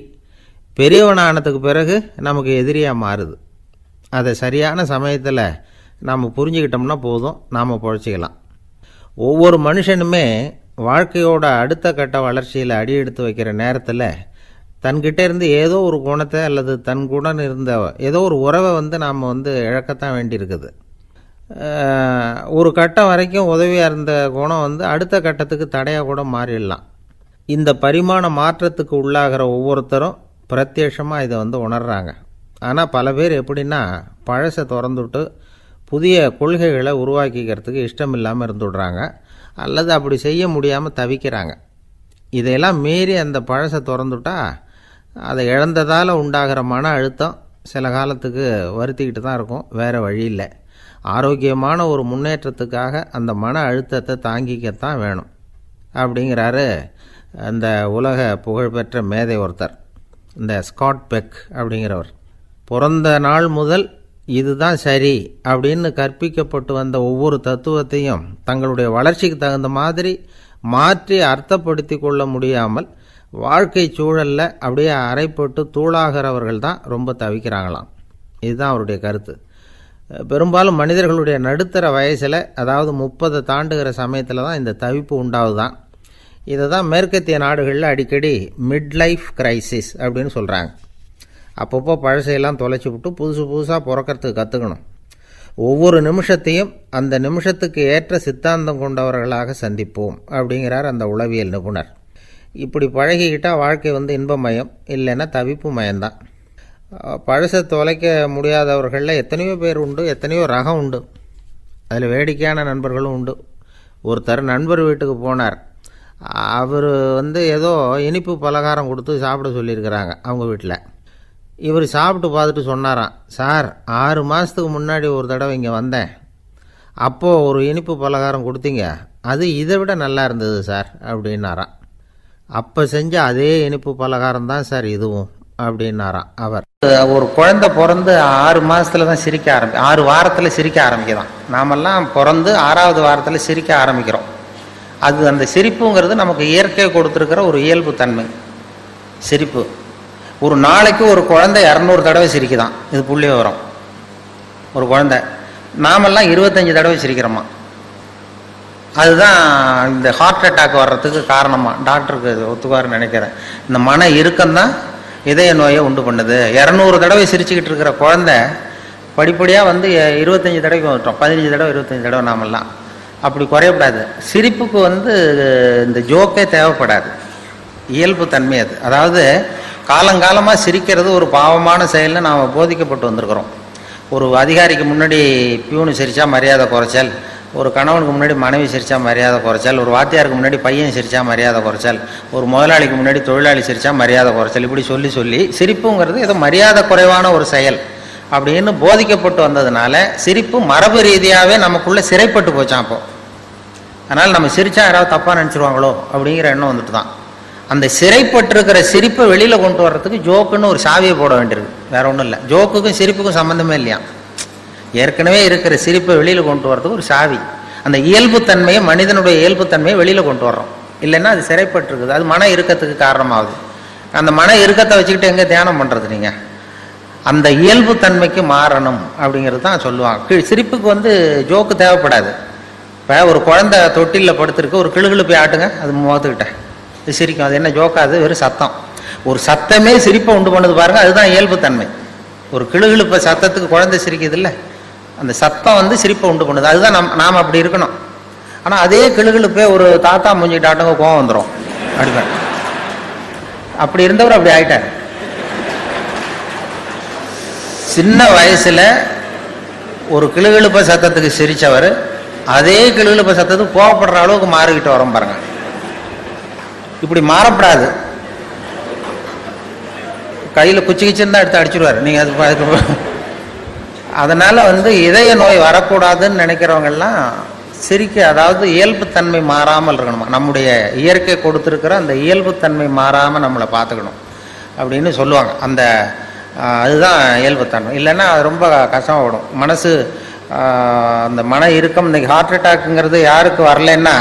பெரியவனானதுக்கு பிறகு நமக்கு எதிரியாக மாறுது. அதை சரியான சமயத்தில் நாம் புரிஞ்சுக்கிட்டோம்னா போதும், நாம் பொழைச்சிக்கலாம். ஒவ்வொரு மனுஷனுமே வாழ்க்கையோட அடுத்த கட்ட வளர்ச்சியில் அடி எடுத்து வைக்கிற நேரத்தில் தன்கிட்ட இருந்து ஏதோ ஒரு குணத்தை அல்லது தன் குணம் இருந்த ஏதோ ஒரு உறவை நாம் இழக்கத்தான் வேண்டியிருக்குது. ஒரு கட்டம் வரைக்கும் உதவியாக இருந்த குணம் அடுத்த கட்டத்துக்கு தடையாக கூட மாறிடலாம். இந்த பரிமாண மாற்றத்துக்கு உள்ளாகிற ஒவ்வொருத்தரும் பிரத்யட்சமாக இதை உணர்றாங்க. ஆனால் பல பேர் எப்படின்னா பழசை திறந்துவிட்டு புதிய கொள்கைகளை உருவாக்கிக்கிறதுக்கு இஷ்டம் இல்லாமல் இருந்துவிடுறாங்க, அல்லது அப்படி செய்ய முடியாமல் தவிக்கிறாங்க. இதையெல்லாம் மீறி அந்த பழசை திறந்துவிட்டா அதை இழந்ததால் உண்டாகிற மன அழுத்தம் சில காலத்துக்கு வருத்திக்கிட்டு தான் இருக்கும், வேறு வழி இல்லை. ஆரோக்கியமான ஒரு முன்னேற்றத்துக்காக அந்த மன அழுத்தத்தை தாங்கிக்கத்தான் வேணும் அப்படிங்கிறாரு அந்த உலக புகழ்பெற்ற மேதை ஒருத்தர், இந்த ஸ்காட் பெக் அப்படிங்கிறவர். பிறந்த நாள் முதல் இதுதான் சரி அப்படின்னு கற்பிக்கப்பட்டு வந்த ஒவ்வொரு தத்துவத்தையும் தங்களுடைய வளர்ச்சிக்கு தகுந்த மாதிரி மாற்றி அர்த்தப்படுத்தி கொள்ள முடியாமல் வாழ்க்கை சூழலில் அப்படியே அரைப்பட்டு தூளாகிறவர்கள் தான் ரொம்ப தவிக்கிறாங்களாம். இதுதான் அவருடைய கருத்து. பெரும்பாலும் மனிதர்களுடைய நடுத்தர வயசில், அதாவது 30 தாண்டுகிற சமயத்தில் தான் இந்த தவிப்பு உண்டாகுதான். இதை தான் மேற்கத்திய நாடுகளில் அடிக்கடி மிட் லைஃப் கிரைசிஸ் அப்படின்னு சொல்கிறாங்க. அப்பப்போ பழசையெல்லாம் தொலைச்சி விட்டு புதுசாக பிறக்கிறதுக்கு கற்றுக்கணும். ஒவ்வொரு நிமிஷத்தையும் அந்த நிமிஷத்துக்கு ஏற்ற சித்தாந்தம் கொண்டவர்களாக சந்திப்போம் அப்படிங்கிறார் அந்த உளவியல் நிபுணர். இப்படி பழகிக்கிட்டால் வாழ்க்கை இன்பமயம், இல்லைன்னா தவிப்பு மயம்தான். பழசை தொலைக்க முடியாதவர்களில் எத்தனையோ பேர் உண்டு, எத்தனையோ ரகம் உண்டு. அதில் வேடிக்கையான நண்பர்களும் உண்டு. ஒருத்தர் நண்பர் வீட்டுக்கு போனார். அவர் ஏதோ இனிப்பு பலகாரம் கொடுத்து சாப்பிட சொல்லியிருக்கிறாங்க அவங்க வீட்டில். இவர் சாப்பிட்டு பார்த்துட்டு சொன்னாராம், சார் 6 மாதத்துக்கு முன்னாடி ஒரு தடவை இங்கே வந்தேன், அப்போது ஒரு இனிப்பு பலகாரம் கொடுத்தீங்க, அது இதை விட நல்லா இருந்தது சார் அப்படின்னாராம். அப்போ செஞ்ச அதே இனிப்பு பலகாரம் தான் சார் இதுவும் அப்படின்னாராம் அவர். ஒரு குழந்தை பிறந்து 6 மாதத்தில் தான் 6 வாரத்தில் சிரிக்க ஆரம்பிக்கிறோம். நாமெல்லாம் பிறந்து 6வது வாரத்தில் சிரிக்க ஆரம்பிக்கிறோம். அது அந்த சிரிப்புங்கிறது நமக்கு இயற்கை கொடுத்துருக்கிற ஒரு இயல்பு தன்மை. சிரிப்பு ஒரு நாளைக்கு ஒரு குழந்தை 200 தடவை சிரிக்குதான். இது புள்ளி விவரம். ஒரு குழந்தை, நாமெல்லாம் 25 தடவை சிரிக்கிறோமா. அதுதான் இந்த ஹார்ட் அட்டாக் வர்றதுக்கு காரணமா. டாக்டருக்கு ஒத்துக்குவாருன்னு நினைக்கிறேன். இந்த மன இறுக்கம்தான் இதய நோயை உண்டு பண்ணுது. 200 தடவை சிரிச்சுக்கிட்டு இருக்கிற குழந்தை படிப்படியாக 25 தடவைக்கு வந்துட்டோம். 15 தடவை 25 தடவை நாமெல்லாம். அப்படி குறையப்படாது. சிரிப்புக்கு இந்த ஜோக்கே தேவைப்படாது. இயல்பு தன்மை அது. அதாவது காலங்காலமாக சிரிக்கிறது ஒரு பாவமான செயல்னு நாம் போதிக்கப்பட்டு வந்திருக்கிறோம். ஒரு அதிகாரிக்கு முன்னாடி பியூனு சிரித்தா மரியாதை குறைச்சல், ஒரு கணவனுக்கு முன்னாடி மனைவி சிரித்தா மரியாதை குறைச்சல், ஒரு வாத்தியாருக்கு முன்னாடி பையன் சிரித்தா மரியாதை குறைச்சல், ஒரு முதலாளிக்கு முன்னாடி தொழிலாளி சிரித்தா மரியாதை குறைச்சல், இப்படி சொல்லி சொல்லி சிரிப்புங்கிறது ஏதோ மரியாதை குறைவான ஒரு செயல் அப்படின்னு போதிக்கப்பட்டு வந்ததுனால சிரிப்பு மரபு ரீதியாகவே நமக்குள்ளே சிறைப்பட்டு போச்சான். அப்போ அதனால் நம்ம சிரித்தா யாராவது தப்பாக நினச்சிருவாங்களோ அப்படிங்கிற எண்ணம் வந்துட்டு தான். அந்த சிறைப்பட்டிருக்கிற சிரிப்பை வெளியில் கொண்டு வர்றதுக்கு ஜோக்குன்னு ஒரு சாவியை போட வேண்டியிருக்கு. வேற ஒன்றும் இல்லை. ஜோக்குக்கும் சிரிப்புக்கும் சம்மந்தமே இல்லையா. ஏற்கனவே இருக்கிற சிரிப்பை வெளியில் கொண்டு வர்றதுக்கு ஒரு சாவி. அந்த இயல்புத்தன்மையை, மனிதனுடைய இயல்புத்தன்மையை வெளியில் கொண்டு வர்றோம். இல்லைன்னா அது சிறைப்பட்டிருக்குது. அது மன இறுக்கத்துக்கு காரணமாகுது. அந்த மன இறுக்கத்தை வச்சுக்கிட்டு எங்கே தியானம் பண்ணுறது நீங்கள்? அந்த இயல்புத்தன்மைக்கு மாறணும் அப்படிங்கிறது தான் சொல்லுவாங்க. சிரிப்புக்கு ஜோக்கு தேவைப்படாது. இப்போ ஒரு குழந்தை தொட்டிலில் படுத்துருக்கு, ஒரு கிளுகிழு ஆட்டுங்க, அது முகத்துக்கிட்ட இது சிரிக்கும். அது என்ன ஜோக்காது? வெறும் சத்தம். ஒரு சத்தமே சிரிப்பை உண்டு பண்ணுது பாருங்க. அதுதான் இயல்புத்தன்மை. ஒரு கிளுகிழுப்ப சத்தத்துக்கு குழந்தை சிரிக்குது இல்லை, அந்த சத்தம் சிரிப்பை உண்டு பண்ணுது. அதுதான் நாம் அப்படி இருக்கணும். ஆனால் அதே கிளுகிழுப்பே ஒரு தாத்தா மூஞ்சிக்கிட்ட ஆட்டங்க கோவம் வந்துடும் அடிப்பேன். அப்படி இருந்தவர் அப்படி ஆயிட்டார். சின்ன வயசுல ஒரு கிளுகிழுப்ப சத்தத்துக்கு சிரிச்சவர் அதே கிளுகிழுப்ப சத்தத்துக்கு கோவப்படுற அளவுக்கு மாறிக்கிட்டு வரோம் பாருங்க. இப்படி மாறப்படாது. கையில் குச்சி கிச்சின்னு தான் எடுத்து அடிச்சிடுவார் நீங்கள். அது அதனால இதய நோய் வரக்கூடாதுன்னு நினைக்கிறவங்கெல்லாம் சிரிக்க, அதாவது இயல்புத்தன்மை மாறாமல் இருக்கணுமா. நம்முடைய இயற்கை கொடுத்துருக்கிற அந்த இயல்புத்தன்மை மாறாமல் நம்மளை பார்த்துக்கணும் அப்படின்னு சொல்லுவாங்க. அதுதான் இயல்புத்தன்மை. இல்லைன்னா அது ரொம்ப கஷ்டப்படும் மனசு. அந்த மன இறுக்கம், இன்னைக்கு ஹார்ட் அட்டாக்குங்கிறது யாருக்கு வரலன்னா,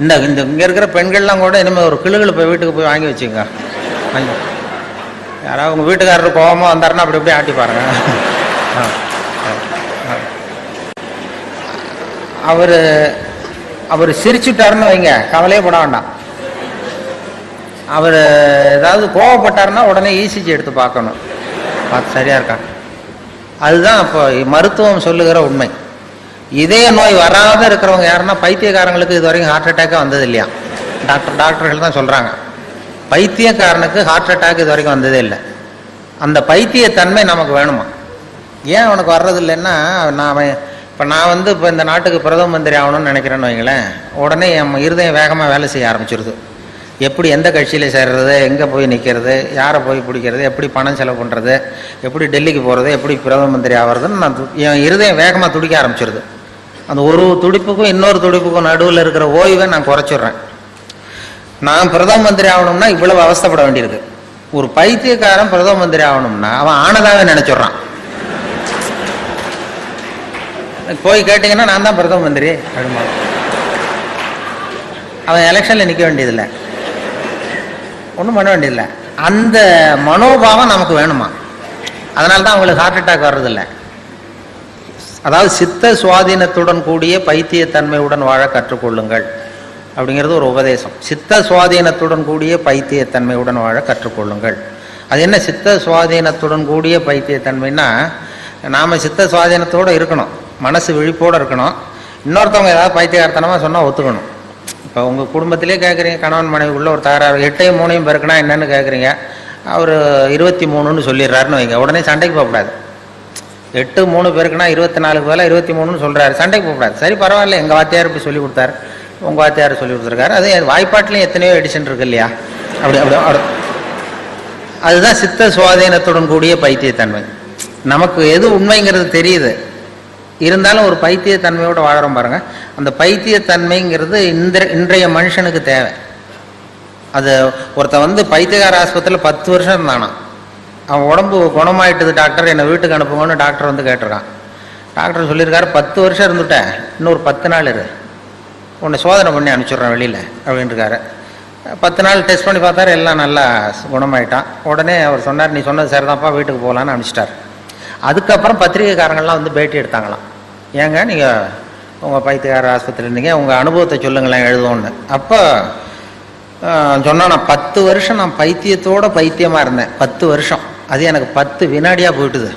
இங்கே இருக்கிற பெண்கள்லாம் கூட இனிமேல் ஒரு கிளுகிழு போய் வீட்டுக்கு போய் வாங்கி வச்சுங்க. யாராவது உங்கள் வீட்டுக்காரர் கோபமாக வந்தாருன்னா அப்படி இப்படி ஆட்டி பாருங்க. அவர் சிரிச்சுட்டாருன்னு வைங்க, கவலையே பட வேண்டாம். அவர் ஏதாவது கோவப்பட்டாருன்னா உடனே இசிஜி எடுத்து பார்க்கணும், பார்த்து சரியா இருக்கா. அதுதான் இப்போ மருத்துவம் சொல்லுகிற உண்மை. இதய நோய் வராத இருக்கிறவங்க யாருன்னா பைத்தியக்காரங்களுக்கு இது வரைக்கும் ஹார்ட் அட்டாக்கே வந்தது இல்லையா. டாக்டர்கள் தான் சொல்கிறாங்க, பைத்தியக்காரனுக்கு ஹார்ட் அட்டாக் இது வரைக்கும் வந்ததே இல்லை. அந்த பைத்தியத்தன்மை நமக்கு வேணுமா. ஏன் அவனுக்கு வர்றது இல்லைன்னா, நான் இப்போ இந்த நாட்டுக்கு பிரதம மந்திரி ஆகணும்னு நினைக்கிறேன்னு வைங்களேன், உடனே என் இருதயம் வேகமாக வேலை செய்ய ஆரம்பிச்சிருது. எப்படி எந்த கட்சியில் சேர்றது, எங்கே போய் நிற்கிறது, யாரை போய் பிடிக்கிறது, எப்படி பணம் செலவு பண்ணுறது, எப்படி டெல்லிக்கு போகிறது, எப்படி பிரதம மந்திரி ஆகிறதுன்னு என் இருதயம் வேகமாக துடிக்க ஆரம்பிச்சிருது. அந்த ஒரு துடிப்புக்கும் இன்னொரு துடிப்புக்கும் நடுவில் இருக்கிற ஓய்வை நான் குறைச்சிடுறேன். நான் பிரதம மந்திரி ஆகணும்னா இவ்வளவு அவஸ்தைப்பட வேண்டியிருக்கு. ஒரு பைத்தியக்காரன் பிரதம மந்திரி ஆகணும்னா அவன் ஆனதாவே நினைச்சிடுறான். போய் கேட்டீங்கன்னா நான் தான் பிரதம மந்திரி அப்படிமா, அவன் எலெக்ஷன்ல நிற்க வேண்டியதில்லை, ஒன்றும் பண்ண வேண்டியதில்லை. அந்த மனோபாவம் நமக்கு வேணுமா. அதனால தான் அவங்களுக்கு ஹார்ட் அட்டாக் வர்றதில்லை. அதாவது சித்த சுவாதீனத்துடன் கூடிய பைத்தியத்தன்மையுடன் வாழ கற்றுக்கொள்ளுங்கள் அப்படிங்கிறது ஒரு உபதேசம். சித்த சுவாதீனத்துடன் கூடிய பைத்தியத்தன்மையுடன் வாழ கற்றுக்கொள்ளுங்கள். அது என்ன சித்த சுவாதீனத்துடன் கூடிய பைத்தியத்தன்மைன்னா, நாம் சித்த சுவாதீனத்தோடு இருக்கணும், மனசு விழிப்போடு இருக்கணும். இன்னொருத்தவங்க ஏதாவது பைத்தியகாரத்தனமாக சொன்னால் ஒத்துக்கணும். இப்போ உங்கள் குடும்பத்திலே கேட்குறீங்க, கணவன் மனைவிக்குள்ள ஒரு தகராறு, 8 3 பேருக்குன்னா என்னன்னு கேட்குறீங்க, அவர் 23ன்னு சொல்லிடுறாருன்னு வைங்க, உடனே சண்டைக்கு போகக்கூடாது. 8 3 பேருக்குன்னா 24 பதிலாக 23ன்னு சொல்கிறாரு, சண்டைக்கு போகக்கூடாது. சரி பரவாயில்ல, எங்கள் வாத்தியார் இப்படி சொல்லி கொடுத்தாரு, உங்கள் வாத்தியார் சொல்லி கொடுத்துருக்காரு, அது வாய்ப்பாட்டிலையும் எத்தனையோ எடிஷன் இருக்கு இல்லையா. அதுதான் சித்த சுவாதீனத்துடன் கூடிய பைத்தியத்தன்மை. நமக்கு எது உண்மைங்கிறது தெரியுது, இருந்தாலும் ஒரு பைத்தியத்தன்மையோடு வாழறோம் பாருங்க. அந்த பைத்தியத்தன்மைங்கிறது இன்றைய மனுஷனுக்கு தேவை. அது ஒருத்தன் பைத்தியகார ஆஸ்பத்திரியில் 10 வருஷம் இருந்தானா, அவன் உடம்பு குணமாயிட்டது டாக்டர், என்னை வீட்டுக்கு அனுப்புங்கன்னு டாக்டர் கேட்டிருக்கான். டாக்டர் சொல்லியிருக்காரு, 10 வருஷம் இருந்துட்டேன், இன்னொரு 10 நாள் இரு. உன்னை சோதனை பண்ணி அனுப்பிச்சிட்றேன் வெளியில் அப்படின்ட்டுருக்காரு. 10 நாள் டெஸ்ட் பண்ணி பார்த்தாரு, எல்லாம் நல்லா குணமாயிட்டான். உடனே அவர் சொன்னார், நீ சொன்னது சரிதான்ப்பா, வீட்டுக்கு போகலான்னு அனுப்பிச்சிட்டார். அதுக்கப்புறம் பத்திரிகைக்காரங்கள்லாம் வந்து பேட்டி எடுத்தாங்களாம். ஏங்க நீங்கள் உங்கள் பைத்தியக்கார ஆஸ்பத்திரி இருந்தீங்க, உங்கள் அனுபவத்தை சொல்லுங்களேன் எழுதுவோன்னு. அப்போ சொன்னால், நான் 10 வருஷம் நான் பைத்தியத்தோட பைத்தியமாக இருந்தேன். 10 வருஷம், அது எனக்கு 10 வினாடியாக போயிட்டுது.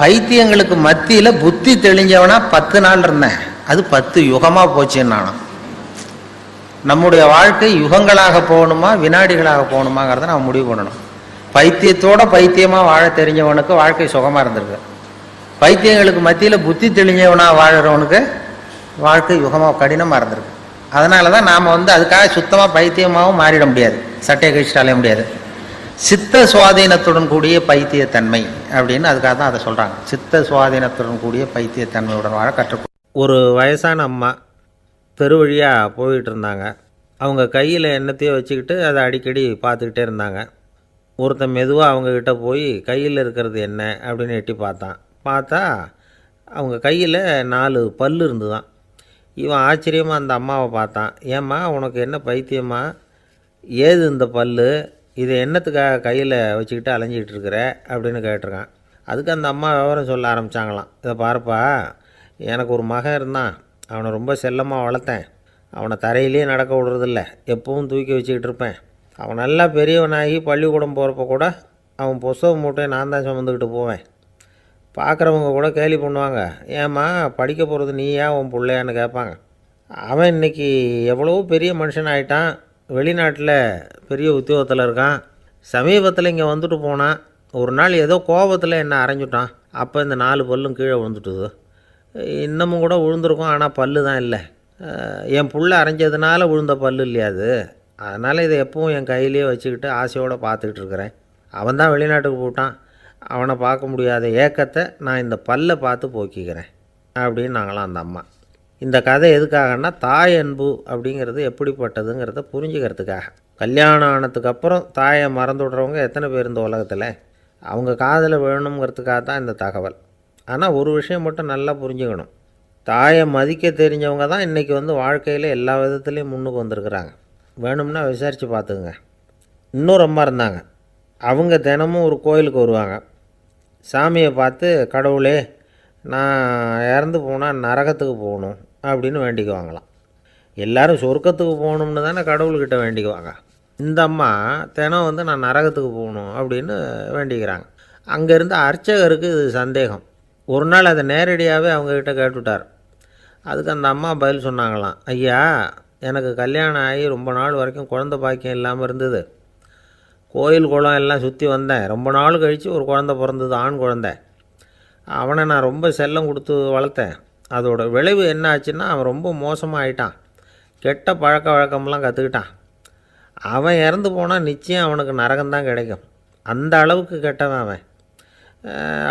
பைத்தியங்களுக்கு மத்தியில் புத்தி தெளிஞ்சவனா 10 நாள் இருந்தேன், அது 10 யுகமாக போச்சுன்னு நானும். நம்முடைய வாழ்க்கை யுகங்களாக போகணுமா வினாடிகளாக போகணுமாங்கிறத நம்ம முடிவு பண்ணணும். பைத்தியத்தோட பைத்தியமாக வாழ தெரிஞ்சவனுக்கு வாழ்க்கை சுகமாக இருந்திருக்கு. பைத்தியங்களுக்கு மத்தியில் புத்தி தெளிஞ்சவனா வாழறவனுக்கு வாழ்க்கை யுகமாக கடினமாக இருந்திருக்கு. அதனால தான் நாம் வந்து அதுக்காக சுத்தமாக பைத்தியமாகவும் மாறிட முடியாது, சட்டையை கழிச்சுட்டு அலைய முடியாது. சித்த சுவாதீனத்துடன் கூடிய பைத்தியத்தன்மை அப்படின்னு அதுக்காக தான் அதை சொல்கிறாங்க. சித்த சுவாதீனத்துடன் கூடிய பைத்தியத்தன்மையுடன் வாழ கற்றுக்கொள்ள. ஒரு வயசான அம்மா தெரு வழியாக போயிட்டு இருந்தாங்க. அவங்க கையில் எண்ணத்தையோ வச்சுக்கிட்டு அதை அடிக்கடி பார்த்துக்கிட்டே இருந்தாங்க. ஒருத்தன் மெதுவாக அவங்கக்கிட்ட போய் கையில் இருக்கிறது என்ன அப்படின்னு எட்டி பார்த்தா அவங்க கையில் 4 பல் இருந்துதான். இவன் ஆச்சரியமாக அந்த அம்மாவை பார்த்தான். ஏம்மா, உனக்கு என்ன பைத்தியமா, ஏது இந்த பல், இதை என்னத்துக்காக கையில் வச்சுக்கிட்டு அலைஞ்சிக்கிட்டு இருக்கிற அப்படின்னு கேட்டிருக்கான். அதுக்கு அந்த அம்மா விவரம் சொல்ல ஆரம்பித்தாங்களாம். இதை பாருப்பா, எனக்கு ஒரு மகன் இருந்தான், அவனை ரொம்ப செல்லமாக வளர்த்தேன். அவனை தரையிலேயே நடக்க விடுறதில்ல, எப்பவும் தூக்கி வச்சுக்கிட்டு இருப்பேன். அவன் நல்லா பெரியவனாகி பள்ளிக்கூடம் போகிறப்ப கூட அவன் புஸ்தக மூட்டையை நான் தான் சுமந்துக்கிட்டு போவேன். பார்க்குறவங்க கூட கேலி பண்ணுவாங்க, ஏம்மா படிக்க போகிறது நீயா உன் பிள்ளையான்னு கேட்பாங்க. அவன் இன்றைக்கி எவ்வளோ பெரிய மனுஷன் ஆகிட்டான், வெளிநாட்டில் பெரிய உத்தியோகத்தில் இருக்கான். சமீபத்தில் இங்கே வந்துட்டு போனான். ஒரு நாள் ஏதோ கோபத்தில் என்னை அரைஞ்சுட்டான். அப்போ இந்த 4 பல்லும் கீழே விழுந்துட்டுது. இன்னமும் கூட விழுந்திருக்கும், ஆனால் பல்லு தான் இல்லை. என் புள்ள அரைஞ்சதுனால விழுந்த பல்லு இல்லையா அது. அதனால் இதை எப்பவும் என் கையிலேயே வச்சுக்கிட்டு ஆசையோடு பார்த்துக்கிட்டு இருக்கிறேன். அவன் தான் வெளிநாட்டுக்கு போட்டான், அவனை பார்க்க முடியாத ஏக்கத்தை நான் இந்த பல்லை பார்த்து போக்கிக்கிறேன் அப்படின்னு நாங்களாம் அந்த அம்மா. இந்த கதை எதுக்காகன்னா, தாய் அன்பு அப்படிங்கிறது எப்படிப்பட்டதுங்கிறத புரிஞ்சுக்கிறதுக்காக. கல்யாணம் ஆனதுக்கப்புறம் தாயை மறந்து விட்றவங்க எத்தனை பேர் இந்த உலகத்தில், அவங்க காதில் வேணுங்கிறதுக்காக தான் இந்த தகவல். ஆனால் ஒரு விஷயம் மட்டும் நல்லா புரிஞ்சுக்கணும், தாயை மதிக்க தெரிஞ்சவங்க தான் இன்றைக்கி வந்து வாழ்க்கையில் எல்லா விதத்துலேயும் முன்னுக்கு வந்திருக்கிறாங்க. வேணும்னா விசாரித்து பார்த்துக்குங்க. இன்னொரு அம்மா இருந்தாங்க, அவங்க தினமும் ஒரு கோயிலுக்கு வருவாங்க. சாமியை பார்த்து, கடவுளே நான் இறந்து போனால் நரகத்துக்கு போகணும் அப்படின்னு வேண்டிக்குவாங்களாம். எல்லோரும் சொர்க்கத்துக்கு போகணும்னு தானே கடவுள்கிட்ட வேண்டிக்குவாங்க. இந்த அம்மா தினம் வந்து நான் நரகத்துக்கு போகணும் அப்படின்னு வேண்டிக்கிறாங்க. அங்கே இருந்த அர்ச்சகருக்கு இது சந்தேகம். ஒரு நாள் அதை நேரடியாகவே அவங்கக்கிட்ட கேட்டுவிட்டார். அதுக்கு அந்த அம்மா பதில் சொன்னாங்களாம், ஐயா, எனக்கு கல்யாணம் ஆகி ரொம்ப நாள் வரைக்கும் குழந்தை பாக்கியம் இல்லாமல் இருந்தது. கோயில் குளம் எல்லாம் சுற்றி வந்தேன். ரொம்ப நாள் கழித்து ஒரு குழந்தை பிறந்தது, ஆண் குழந்தை. அவனை நான் ரொம்ப செல்லம் கொடுத்து வளர்த்தேன். அதோட விளைவு என்ன ஆச்சுன்னா, அவன் ரொம்ப மோசமாக ஆகிட்டான். கெட்ட பழக்க வழக்கம்லாம் கற்றுக்கிட்டான். அவன் இறந்து போனால் நிச்சயம் அவனுக்கு நரகம்தான் கிடைக்கும். அந்த அளவுக்கு கெட்டவன் அவன்.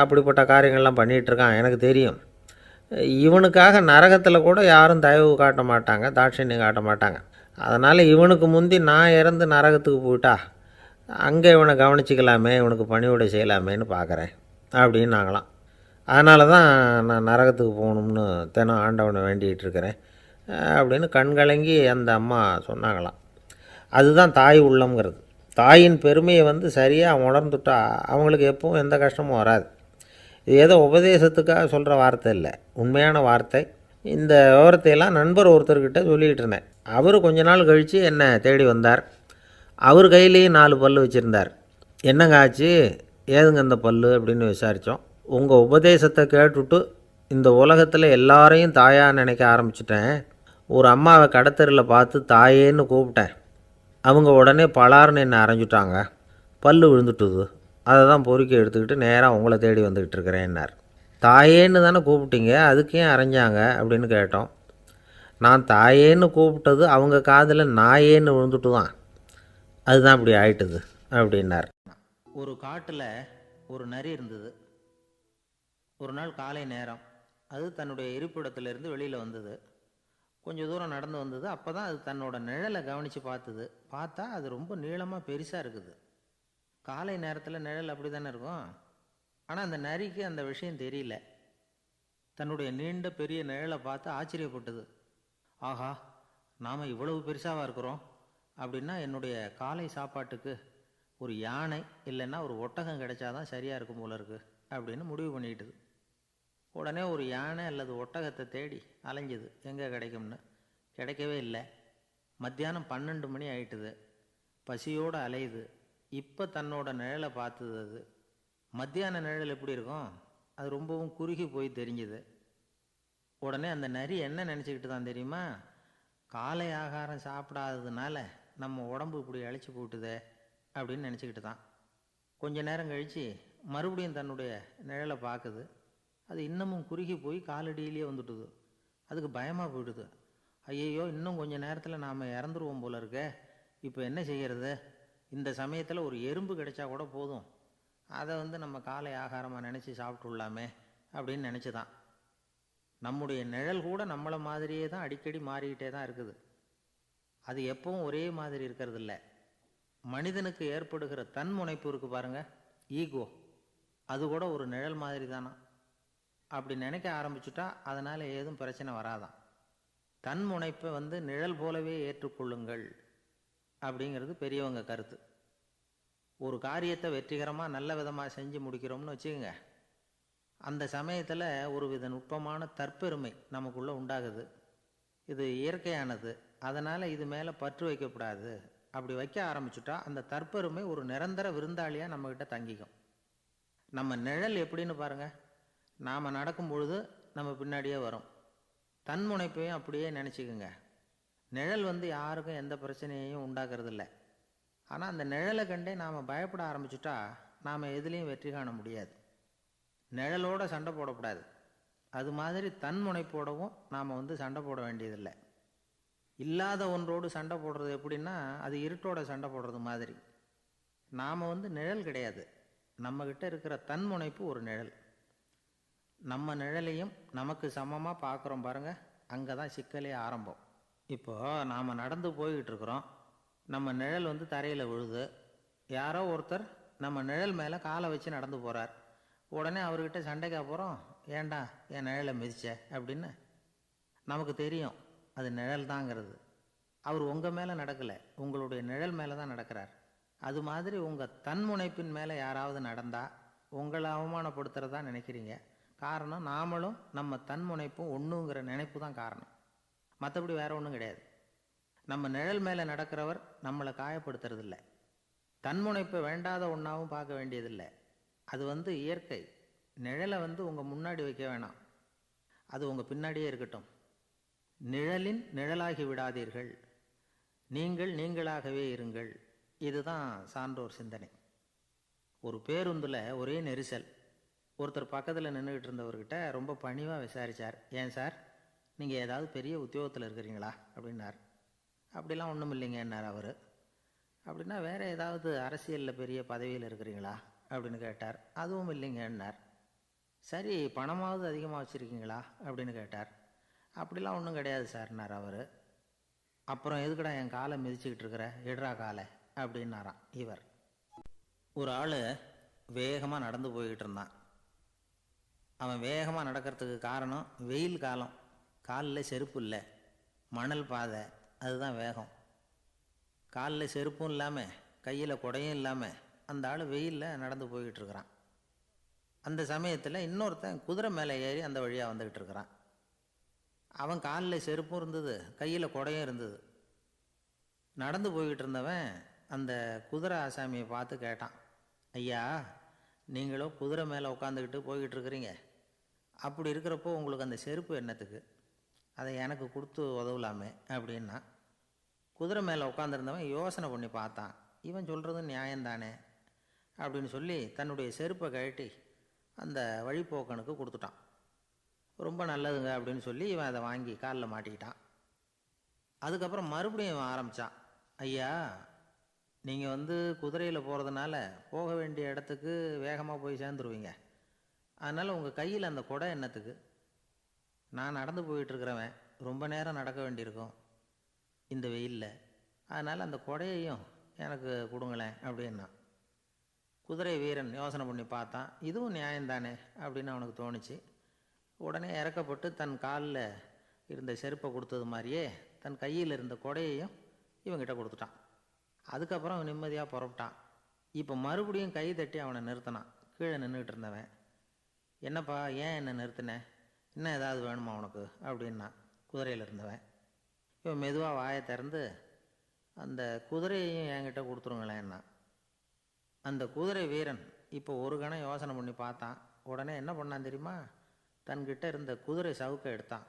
அப்படிப்பட்ட காரியங்கள்லாம் பண்ணிகிட்ருக்கான், எனக்கு தெரியும். இவனுக்காக நரகத்தில் கூட யாரும் தயவு காட்ட மாட்டாங்க, தாட்சண்யம் காட்ட மாட்டாங்க. அதனால் இவனுக்கு முந்தி நான் இறந்து நரகத்துக்கு போயிட்டா அங்கே இவனை கவனிச்சிக்கலாமே, இவனுக்கு பணிவிடை செய்யலாமேன்னு பார்க்குறேன் அப்படின்னு நாங்களாம். அதனால தான் நான் நரகத்துக்கு போகணும்னு தினம் ஆண்டவனை வேண்டிகிட்டு இருக்கிறேன் அப்படின்னு கண்கலங்கி அந்த அம்மா சொன்னாங்களாம். அதுதான் தாய் உள்ளம்ங்கிறது. தாயின் பெருமையை வந்து சரியாக உணர்ந்துட்டா அவங்களுக்கு எப்பவும் எந்த கஷ்டமும் வராது. இது ஏதோ உபதேசத்துக்காக சொல்கிற வார்த்தை இல்லை, உண்மையான வார்த்தை. இந்த விவரத்தையெல்லாம் நண்பர் ஒருத்தர்கிட்ட சொல்லிக்கிட்டு இருந்தேன். அவர் கொஞ்ச நாள் கழித்து என்னை தேடி வந்தார். அவர் கையிலேயும் 4 பல் வச்சுருந்தார். என்னங்க ஆச்சு, ஏதுங்க இந்த பல் அப்படின்னு விசாரித்தோம். உங்கள் உபதேசத்தை கேட்டுவிட்டு இந்த உலகத்தில் எல்லாரையும் தாயாக நினைக்க ஆரம்பிச்சிட்டேன். ஒரு அம்மாவை கடத்தரில் பார்த்து தாயேன்னு கூப்பிட்டேன். அவங்க உடனே பலார்னு என்னை அரைஞ்சிட்டாங்க, பல் விழுந்துட்டுது. அதை தான் பொறுக்கி எடுத்துக்கிட்டு நேராக உங்களை தேடி வந்துக்கிட்டு இருக்கிறேன்னார். தாயேன்னு தானே கூப்பிட்டீங்க, அதுக்கு ஏன் அரைஞ்சாங்க அப்படின்னு கேட்டோம். நான் தாயேன்னு கூப்பிட்டது அவங்க காதில் நாயேன்னு விழுந்துட்டு தான், அதுதான் இப்படி ஆயிட்டுது அப்படின்னார். ஒரு காட்டில் ஒரு நரி இருந்தது. ஒரு நாள் காலை நேரம் அது தன்னுடைய இருப்பிடத்திலிருந்து வெளியில் வந்தது. கொஞ்சம் தூரம் நடந்து வந்தது. அப்போ தான் அது தன்னோட நிழலை கவனித்து பார்த்தா அது ரொம்ப நீளமாக பெருசாக இருக்குது. காலை நேரத்தில் நிழல் அப்படி தானே இருக்கும். ஆனால் அந்த நரிக்கு அந்த விஷயம் தெரியல. தன்னுடைய நீண்ட பெரிய நிழலை பார்த்து ஆச்சரியப்பட்டது. ஆஹா, நாம் இவ்வளவு பெருசாக இருக்கிறோம் அப்படின்னா என்னுடைய காலை சாப்பாட்டுக்கு ஒரு யானை இல்லைன்னா ஒரு ஒட்டகம் கிடைச்சாதான் சரியாக இருக்கும் போல இருக்கு அப்படின்னு முடிவு பண்ணிக்கிட்டுது. உடனே ஒரு யானை அல்லது ஒட்டகத்தை தேடி அலைஞ்சுது, எங்கே கிடைக்கும்னு. கிடைக்கவே இல்லை. மத்தியானம் 12 மணி ஆயிட்டுது. பசியோடு அலையுது. இப்போ தன்னோட நிழலை பார்த்துது. அது மத்தியான நிழல் எப்படி இருக்கும்? அது ரொம்பவும் குறுகி போய் தெரிஞ்சுது. உடனே அந்த நரி என்ன நினச்சிக்கிட்டு தான் தெரியுமா? காலை ஆகாரம் சாப்பிடாததுனால நம்ம உடம்பு இப்படி அழைச்சி போட்டுதே அப்படின்னு நினச்சிக்கிட்டு தான். கொஞ்ச நேரம் கழித்து மறுபடியும் தன்னுடைய நிழலை பார்க்குது. அது இன்னமும் குறுகி போய் காலடியிலேயே வந்துட்டுது. அதுக்கு பயமாக போயிடுது. ஐயையோ, இன்னும் கொஞ்சம் நேரத்தில் நாம் இறந்துருவோம் போல இருக்கே, இப்போ என்ன செய்கிறது? இந்த சமயத்தில் ஒரு எறும்பு கிடைச்சா கூட போதும், அதை நம்ம காலை ஆகாரமாக நினச்சி சாப்பிட்டுள்ளாமே அப்படின்னு நினச்சி தான். நம்முடைய நிழல் கூட நம்மளை மாதிரியே தான் அடிக்கடி மாறிக்கிட்டே தான் இருக்குது. அது எப்பவும் ஒரே மாதிரி இருக்கிறது இல்லை. மனிதனுக்கு ஏற்படுகிற தன்முனைப்பு இருக்கு பாருங்க, ஈகோ, அது கூட ஒரு நிழல் மாதிரி தானா. அப்படி நினைக்க ஆரம்பிச்சுட்டா அதனால் ஏதும் பிரச்சனை வராதான். தன்முனைப்பை நிழல் போலவே ஏற்றுக்கொள்ளுங்கள் அப்படிங்கிறது பெரியவங்க கருத்து. ஒரு காரியத்தை வெற்றிகரமாக நல்ல விதமாக செஞ்சு முடிக்கிறோம்னு வச்சுக்கோங்க, அந்த சமயத்தில் ஒரு வித நுட்பமான தற்பெருமை நமக்குள்ளே உண்டாகுது. இது இயற்கையானது, அதனால் இது மேலே பற்று வைக்கக்கூடாது. அப்படி வைக்க ஆரம்பிச்சுட்டா அந்த தற்பெருமை ஒரு நிரந்தர விருந்தாளியாக நம்மக்கிட்ட தங்கிக்கும். நம்ம நிழல் எப்படின்னு பாருங்கள், நாம் நடக்கும் பொழுது நம்ம பின்னாடியே வரும். தன்முனைப்பையும் அப்படியே நினச்சிக்கோங்க. நிழல் யாருக்கும் எந்த பிரச்சனையையும் உண்டாக்குறது இல்லை. ஆனால் அந்த நிழலை கண்டே நாம் பயப்பட ஆரம்பிச்சுட்டா நாம் எதுலேயும் வெற்றி காண முடியாது. நிழலோடு சண்டை போடக்கூடாது. அது மாதிரி தன்முனைப்போடவும் நாம் சண்டை போட வேண்டியதில்லை. இல்லாத ஒன்றோடு சண்டை போடுறது எப்படின்னா, அது இருட்டோட சண்டை போடுறது மாதிரி. நாம் நிழல் கிடையாது, நம்மக்கிட்ட இருக்கிற தன்முனைப்பு ஒரு நிழல். நம்ம நிழலையும் நமக்கு சமமாக பார்க்குறோம் பாருங்கள், அங்கே தான் சிக்கலே ஆரம்பம். இப்போது நாம் நடந்து போய்கிட்டு இருக்கிறோம், நம்ம நிழல் தரையில் விழுது. யாரோ ஒருத்தர் நம்ம நிழல் மேலே காலை வச்சு நடந்து போகிறார். உடனே அவர்கிட்ட சண்டைக்கா போகிறோம், ஏண்டா என் நிழலை மிதிச்ச அப்படின்னு. நமக்கு தெரியும் அது நிழல் தாங்கிறது. அவர் உங்கள் மேலே நடக்கலை, உங்களுடைய நிழல் மேலே தான் நடக்கிறார். அது மாதிரி உங்கள் தன்முனைப்பின் மேலே யாராவது நடந்தால் உங்களை அவமானப்படுத்துகிறதா நினைக்கிறீங்க. காரணம், நாமளும் நம்ம தன்முனைப்பும் ஒன்றுங்கிற நினைப்பு தான் காரணம். மற்றபடி வேற ஒன்றும் கிடையாது. நம்ம நிழல் மேலே நடக்கிறவர் நம்மளை காயப்படுத்துறதில்லை. தன்முனைப்பை வேண்டாத ஒன்றாவும் பார்க்க வேண்டியதில்லை. அது இயற்கை. நிழலை உங்கள் முன்னாடி வைக்க வேணாம், அது உங்கள் பின்னாடியே இருக்கட்டும். நிழலின் நிழலாகி விடாதீர்கள், நீங்கள் நீங்களாகவே இருங்கள். இதுதான் சான்றோர் சிந்தனை. ஒரு பேருந்தில் ஒரே நெரிசல். ஒருத்தர் பக்கத்தில் நின்றுக்கிட்டு இருந்தவர்கிட்ட ரொம்ப பணிவாக விசாரித்தார், ஏன் சார், நீங்கள் ஏதாவது பெரிய உத்தியோகத்தில் இருக்கிறீங்களா அப்படின்னார். அப்படிலாம் ஒன்றும் இல்லைங்கன்னார் அவர். அப்படின்னா வேறு ஏதாவது அரசியலில் பெரிய பதவியில் இருக்கிறீங்களா அப்படின்னு கேட்டார். அதுவும் இல்லைங்கன்னார். சரி, பணமாவது அதிகமாக வச்சுருக்கீங்களா அப்படின்னு கேட்டார். அப்படிலாம் ஒன்றும் கிடையாது சார்னார் அவர். அப்புறம் எதுக்கடா என் காலை மிதிச்சுக்கிட்டு இருக்கிற, எடுறா காலை அப்படின்னாராம் இவர். ஒரு ஆள் வேகமாக நடந்து போய்கிட்டு இருந்தான். அவன் வேகமாக நடக்கிறதுக்கு காரணம் வெயில் காலம், காலில் செருப்பு இல்லை, மணல் பாதை, அதுதான் வேகம். காலில் செருப்பும் இல்லாமல் கையில் குடையும் இல்லாமல் அந்த ஆள் வெயிலில் நடந்து போய்கிட்டு இருக்கிறான். அந்த சமயத்தில் இன்னொருத்தன் குதிரை மேலே ஏறி அந்த வழியாக வந்துக்கிட்டு இருக்கிறான். அவன் காலில் செருப்பும் இருந்தது, கையில் குடையும் இருந்தது. நடந்து போய்கிட்டு இருந்தவன் அந்த குதிரை ஆசாமியை பார்த்து கேட்டான், ஐயா, நீங்களும் குதிரை மேலே உட்காந்துக்கிட்டு போய்கிட்டு இருக்கிறீங்க, அப்படி இருக்கிறப்போ உங்களுக்கு அந்த செருப்பு என்னத்துக்கு, அதை எனக்கு கொடுத்து உதவலாமே அப்படின்னா. குதிரை மேலே உட்காந்துருந்தவன் யோசனை பண்ணி பார்த்தான், இவன் சொல்கிறது நியாயம்தானே அப்படின்னு சொல்லி தன்னுடைய செருப்பை கழட்டி அந்த வழிப்போக்கனுக்கு கொடுத்துட்டான். ரொம்ப நல்லதுங்க அப்படின்னு சொல்லி இவன் அதை வாங்கி காலில் மாட்டிக்கிட்டான். அதுக்கப்புறம் மறுபடியும் இவன் ஆரம்பித்தான், ஐயா, நீங்கள் குதிரையில் போகிறதுனால போக வேண்டிய இடத்துக்கு வேகமாக போய் சேர்ந்துருவீங்க, அதனால் உங்கள் கையில் அந்த குடை என்னத்துக்கு, நான் நடந்து போயிட்டுருக்கிறவன் ரொம்ப நேரம் நடக்க வேண்டியிருக்கும் இந்த வெயிலில், அதனால் அந்த குடையையும் எனக்கு கொடுங்களேன் அப்படின்னா. குதிரை வீரன் யோசனை பண்ணி பார்த்தான், இதுவும் நியாயம்தானே அப்படின்னு அவனுக்கு தோணுச்சு. உடனே இறக்கப்பட்டு தன் காலில் இருந்த செருப்பை கொடுத்தது மாதிரியே தன் கையில் இருந்த கொடையையும் இவங்கிட்ட கொடுத்துட்டான். அதுக்கப்புறம் அவன் நிம்மதியாக புறப்பட்டான். இப்போ மறுபடியும் கை தட்டி அவனை நிறுத்தினான். கீழே நின்றுக்கிட்டு இருந்தவன், என்னப்பா ஏன் என்னை நிறுத்தினேன், இன்னும் ஏதாவது வேணுமா உனக்கு அப்படின்னா குதிரையில் இருந்தவன். இவன் மெதுவாக வாயை திறந்து, அந்த குதிரையையும் என்கிட்ட கொடுத்துருங்களேன்னா. அந்த குதிரை வீரன் இப்போ ஒரு கணம் யோசனை பண்ணி பார்த்தான். உடனே என்ன பண்ணான் தெரியுமா, தன்கிட்ட இருந்த குதிரை சவுக்கை எடுத்தான்.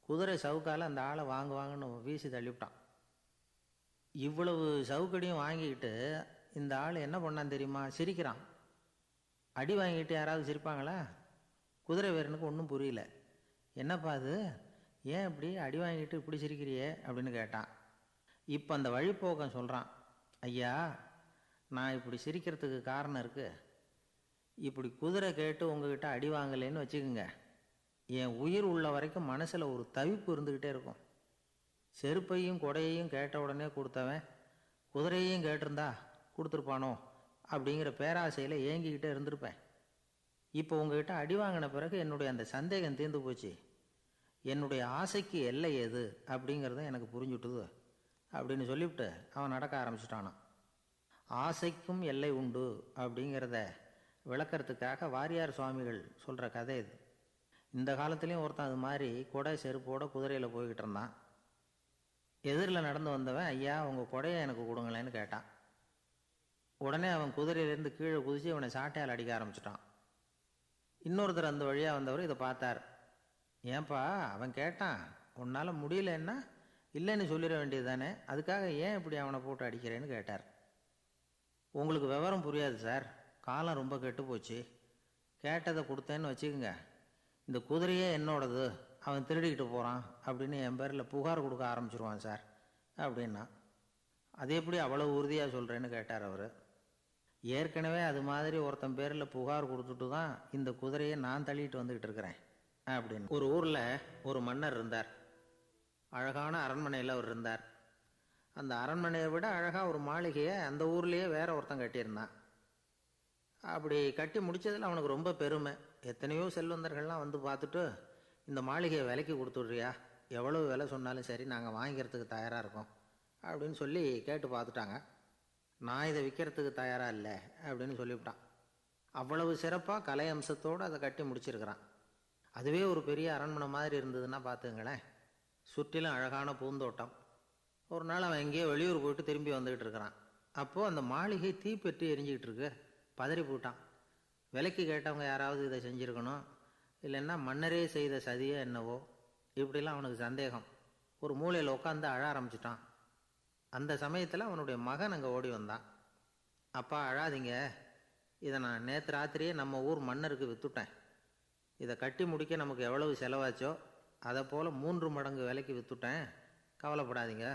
குதிரை சவுக்கால் அந்த ஆளை வாங்குவாங்கன்னு வீசி தள்ளிவிட்டான். இவ்வளவு சவுக்கடியும் வாங்கிக்கிட்டு இந்த ஆள் என்ன பண்ணான் தெரியுமா, சிரிக்கிறான். அடி வாங்கிட்டு யாராவது சிரிப்பாங்களா? குதிரை வீரனுக்கு ஒன்றும் புரியல. என்னப்பா அது, ஏன் இப்படி அடி வாங்கிட்டு இப்படி சிரிக்கிறியே அப்படின்னு கேட்டான். இப்போ அந்த வழிப்போக்கன் சொல்கிறான், ஐயா நான் இப்படி சிரிக்கிறதுக்கு காரணம் இருக்குது. இப்படி குதிரை கேட்டு உங்ககிட்ட அடி வாங்கலைன்னு வச்சுக்கோங்க, என் உயிர் உள்ள வரைக்கும் மனசில் ஒரு தவிப்பு இருந்துக்கிட்டே இருக்கும். செருப்பையும் கொடையையும் கேட்ட உடனே கொடுத்தவன் குதிரையையும் கேட்டிருந்தா கொடுத்துருப்பானோ அப்படிங்கிற பேராசையில் ஏங்கிக்கிட்டே இருந்திருப்பேன். இப்போ உங்ககிட்ட அடி வாங்கின பிறகு என்னுடைய அந்த சந்தேகம் தீர்ந்து போச்சு. என்னுடைய ஆசைக்கு எல்லை எது அப்படிங்கிறத எனக்கு புரிஞ்சுட்டுது அப்படின்னு சொல்லிவிட்டு அவன் நடக்க ஆரம்பிச்சிட்டானான். ஆசைக்கும் எல்லை உண்டு அப்படிங்கிறத விளக்கறதுக்காக வாரியார் சுவாமிகள் சொல்கிற கதை இது. இந்த காலத்துலேயும் ஒருத்தன் அது மாதிரி கொடை செருப்போட குதிரையில் போய்கிட்டு இருந்தான். எதிரில் நடந்து வந்தவன், ஐயா உங்கள் கொடையை எனக்கு கொடுங்களேன்னு கேட்டான். உடனே அவன் குதிரையிலேருந்து கீழே குதித்து அவனை சாட்டையால் அடிக்க ஆரம்பிச்சிட்டான். இன்னொருத்தர் அந்த வழியாக வந்தவர் இதை பார்த்தார். ஏன்பா அவன் கேட்டான், உன்னால் முடியலன்னா இல்லைன்னு சொல்லிட வேண்டியது தானே, அதுக்காக ஏன் இப்படி அவனை போட்டு அடிக்கிறேன்னு கேட்டார். உங்களுக்கு விவரம் புரியாது சார், காலம் ரொம்ப கெட்டு போச்சு. கேட்டதை கொடுத்தேன்னு வச்சுக்கோங்க, இந்த குதிரையே என்னோடது, அவன் திருடிக்கிட்டு போகிறான் அப்படின்னு என் பேரில் புகார் கொடுக்க ஆரம்பிச்சிருவான் சார் அப்படின்னா. அது எப்படி அவ்வளோ உறுதியாக சொல்கிறேன்னு கேட்டார் அவர். ஏற்கனவே அது மாதிரி ஒருத்தன் பேரில் புகார் கொடுத்துட்டு தான் இந்த குதிரையை நான் தள்ளிட்டு வந்துக்கிட்டு இருக்கிறேன் அப்படின்னு. ஒரு ஊரில் ஒரு மன்னர் இருந்தார். அழகான அரண்மனையில் அவர் இருந்தார். அந்த அரண்மனையை விட அழகாக ஒரு மாளிகையை அந்த ஊர்லேயே வேற ஒருத்தன் கட்டியிருந்தான். அப்படி கட்டி முடித்ததில் அவனுக்கு ரொம்ப பெருமை. எத்தனையோ செல்வந்தர்கள்லாம் வந்து பார்த்துட்டு, இந்த மாளிகையை விலைக்கு கொடுத்துட்றியா, எவ்வளோ விலை சொன்னாலும் சரி நாங்கள் வாங்கிக்கிறதுக்கு தயாராக இருக்கோம் அப்படின்னு சொல்லி கேட்டு பார்த்துட்டாங்க. நான் இதை விற்கிறதுக்கு தயாராக இல்லை அப்படின்னு சொல்லிவிட்டான். அவ்வளவு சிறப்பாக கலை அம்சத்தோடு அதை கட்டி முடிச்சிருக்கிறான். அதுவே ஒரு பெரிய அரண்மனை மாதிரி இருந்ததுன்னா பார்த்துங்களேன். சுற்றிலும் அழகான பூந்தோட்டம். ஒரு நாள் அவன் எங்கேயோ வெளியூர் போயிட்டு திரும்பி வந்துக்கிட்டு இருக்கிறான். அப்போது அந்த மாளிகை தீப்பெட்டி எரிஞ்சிக்கிட்டு இருக்கு. பதறி போட்டான். விலைக்கு கேட்டவங்க யாராவது இதை செஞ்சுருக்கணும், இல்லைன்னா மன்னரே செய்த சதியோ என்னவோ, இப்படிலாம் அவனுக்கு சந்தேகம். ஒரு மூலையில் உட்காந்து அழ ஆரம்பிச்சிட்டான். அந்த சமயத்தில் அவனுடைய மகன் அங்கே ஓடி வந்தான். அப்பா அழாதீங்க, இதை நான் நேற்று ராத்திரியே நம்ம ஊர் மன்னருக்கு விற்றுட்டேன். இதை கட்டி முடிக்க நமக்கு எவ்வளவு செலவாச்சோ அதை போல் 3 மடங்கு விலைக்கு விற்றுட்டேன், கவலைப்படாதீங்க.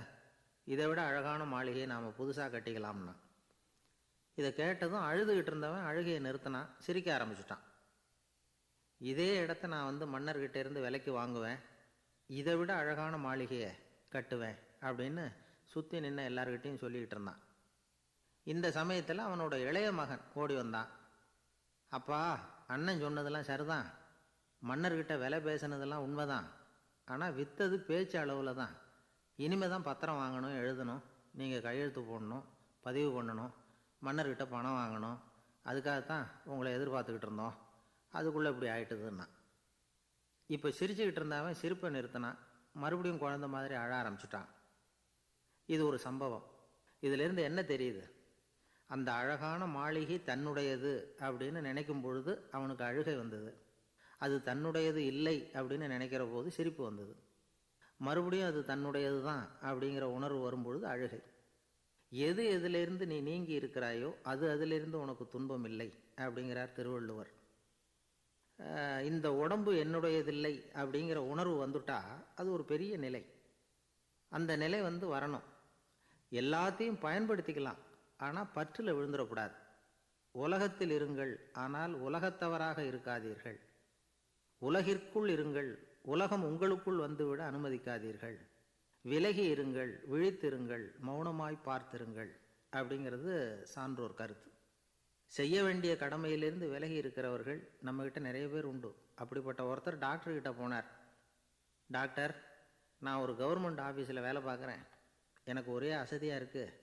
இதை விட அழகான மாளிகையை நாம் புதுசாக கட்டிக்கலாம்னா. இதை கேட்டதும் அழுதுகிட்டு இருந்தவன் அழுகையை நிறுத்தினான், சிரிக்க ஆரம்பிச்சிட்டான். இதே இடத்த நான் வந்து மன்னர்கிட்ட இருந்து விலைக்கு வாங்குவேன், இதை விட அழகான மாளிகையை கட்டுவேன் அப்படின்னு சுற்றி நின்று எல்லார்கிட்டையும் சொல்லிக்கிட்டு இருந்தான். இந்த சமயத்தில் அவனோட இளைய மகன் ஓடி வந்தான். அப்பா அண்ணன் சொன்னதெல்லாம் சரிதான், மன்னர்கிட்ட விலை பேசினதெல்லாம் உண்மைதான், ஆனால் விற்றது பேச்சு அளவில் தான். இனிமே தான் பத்திரம் வாங்கணும், எழுதணும், நீங்கள் கையெழுத்து போடணும், பதிவு பண்ணணும், மன்னர்கிட்ட பணம் வாங்கணும், அதுக்காகத்தான் உங்களை எதிர்பார்த்துக்கிட்டு இருந்தோம், அதுக்குள்ளே இப்படி ஆயிட்டுதுன்னா. இப்போ சிரிச்சுக்கிட்டு இருந்தாவன் சிரிப்பை நிறுத்தினான். மறுபடியும் குழந்தை மாதிரி அழ ஆரம்பிச்சிட்டான். இது ஒரு சம்பவம். இதிலிருந்து என்ன தெரியுது, அந்த அழகான மாளிகை தன்னுடையது அப்படின்னு நினைக்கும் பொழுது அவனுக்கு அழுகை வந்தது. அது தன்னுடையது இல்லை அப்படின்னு நினைக்கிற போது சிரிப்பு வந்தது. மறுபடியும் அது தன்னுடையது தான் அப்படிங்கிற உணர்வு வரும்பொழுது அழுகை. எது எதிலிருந்து நீ நீங்கி இருக்கிறாயோ அது அதிலிருந்து உனக்கு துன்பம் இல்லை அப்படிங்கிறார் திருவள்ளுவர். இந்த உடம்பு என்னுடையதில்லை அப்படிங்கிற உணர்வு வந்துட்டா அது ஒரு பெரிய நிலை. அந்த நிலை வந்து வரணும். எல்லாத்தையும் பயன்படுத்திக்கலாம், ஆனால் பற்றில் விழுந்துடக்கூடாது. உலகத்தில் இருங்கள், ஆனால் உலகத்தவராக இருக்காதீர்கள். உலகிற்குள் இருங்கள், உலகம் உங்களுக்குள் வந்துவிட அனுமதிக்காதீர்கள். விலகி இருங்கள், விழித்திருங்கள், மௌனமாய் பார்த்திருங்கள் அப்படிங்கிறது சான்றோர் கருத்து. செய்ய வேண்டிய கடமையிலிருந்து விலகி இருக்கிறவர்கள் நம்மகிட்ட நிறைய பேர் உண்டு. அப்படிப்பட்ட ஒருத்தர் டாக்டர்கிட்ட போனார். டாக்டர், நான் ஒரு கவர்மெண்ட் ஆஃபீஸில் வேலை பார்க்குறேன், எனக்கு ஒரே அசதியாக இருக்குது,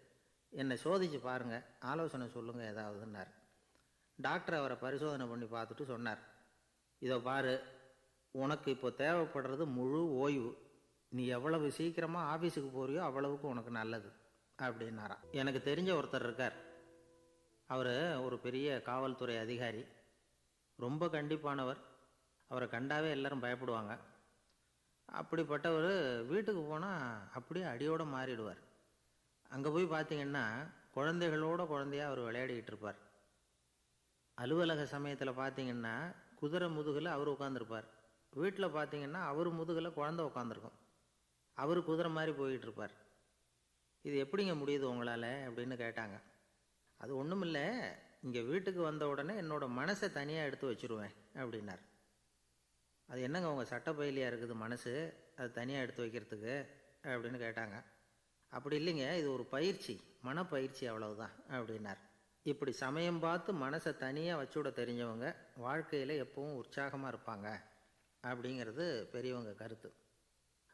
என்னை சோதிச்சு பாருங்கள், ஆலோசனை சொல்லுங்கள் ஏதாவதுன்னார். டாக்டர் அவரை பரிசோதனை பண்ணி பார்த்துட்டு சொன்னார், இதோ பாரு, உனக்கு இப்போ தேவைப்படுறது முழு ஓய்வு. நீ எவ்வளவு சீக்கிரமாக ஆஃபீஸுக்கு போறியோ அவ்வளவுக்கு உனக்கு நல்லது அப்படின்னாராம். எனக்கு தெரிஞ்ச ஒருத்தர் இருக்கார். அவர் ஒரு பெரிய காவல்துறை அதிகாரி, ரொம்ப கண்டிப்பானவர். அவரை கண்டாவே எல்லாரும் பயப்படுவாங்க. அப்படிப்பட்டவர் வீட்டுக்கு போனால் அப்படியே அடியோடு மாறிடுவார். அங்கே போய் பார்த்தீங்கன்னா குழந்தைகளோட குழந்தையாக அவர் விளையாடிக்கிட்டு இருப்பார். அலுவலக சமயத்தில் பார்த்தீங்கன்னா குதிரை முதுகில் அவர் உட்காந்துருப்பார். வீட்டில் பார்த்தீங்கன்னா அவர் முதுகில் குழந்தை உட்காந்துருக்கும். அவர் குதிரை மாதிரி போய்கிட்டு இருப்பார். இது எப்படிங்க முடியுது உங்களால் அப்படின்னு கேட்டாங்க. அது ஒன்றும் இல்லை, இங்கே வீட்டுக்கு வந்த உடனே என்னோடய மனசை தனியாக எடுத்து வச்சுருவேன் அப்படின்னார். அது என்னங்க உங்கள் சட்டப்பயிலியாக இருக்குது மனசு, அது தனியாக எடுத்து வைக்கிறதுக்கு அப்படின்னு கேட்டாங்க. அப்படி இல்லைங்க, இது ஒரு பயிற்சி, மனப்பயிற்சி, அவ்வளவுதான் அப்படின்னார். இப்படி சமயம் பார்த்து மனசை தனியாக வச்சுவிட தெரிஞ்சவங்க வாழ்க்கையில் எப்பவும் உற்சாகமாக இருப்பாங்க அப்படிங்கிறது பெரியவங்க கருத்து.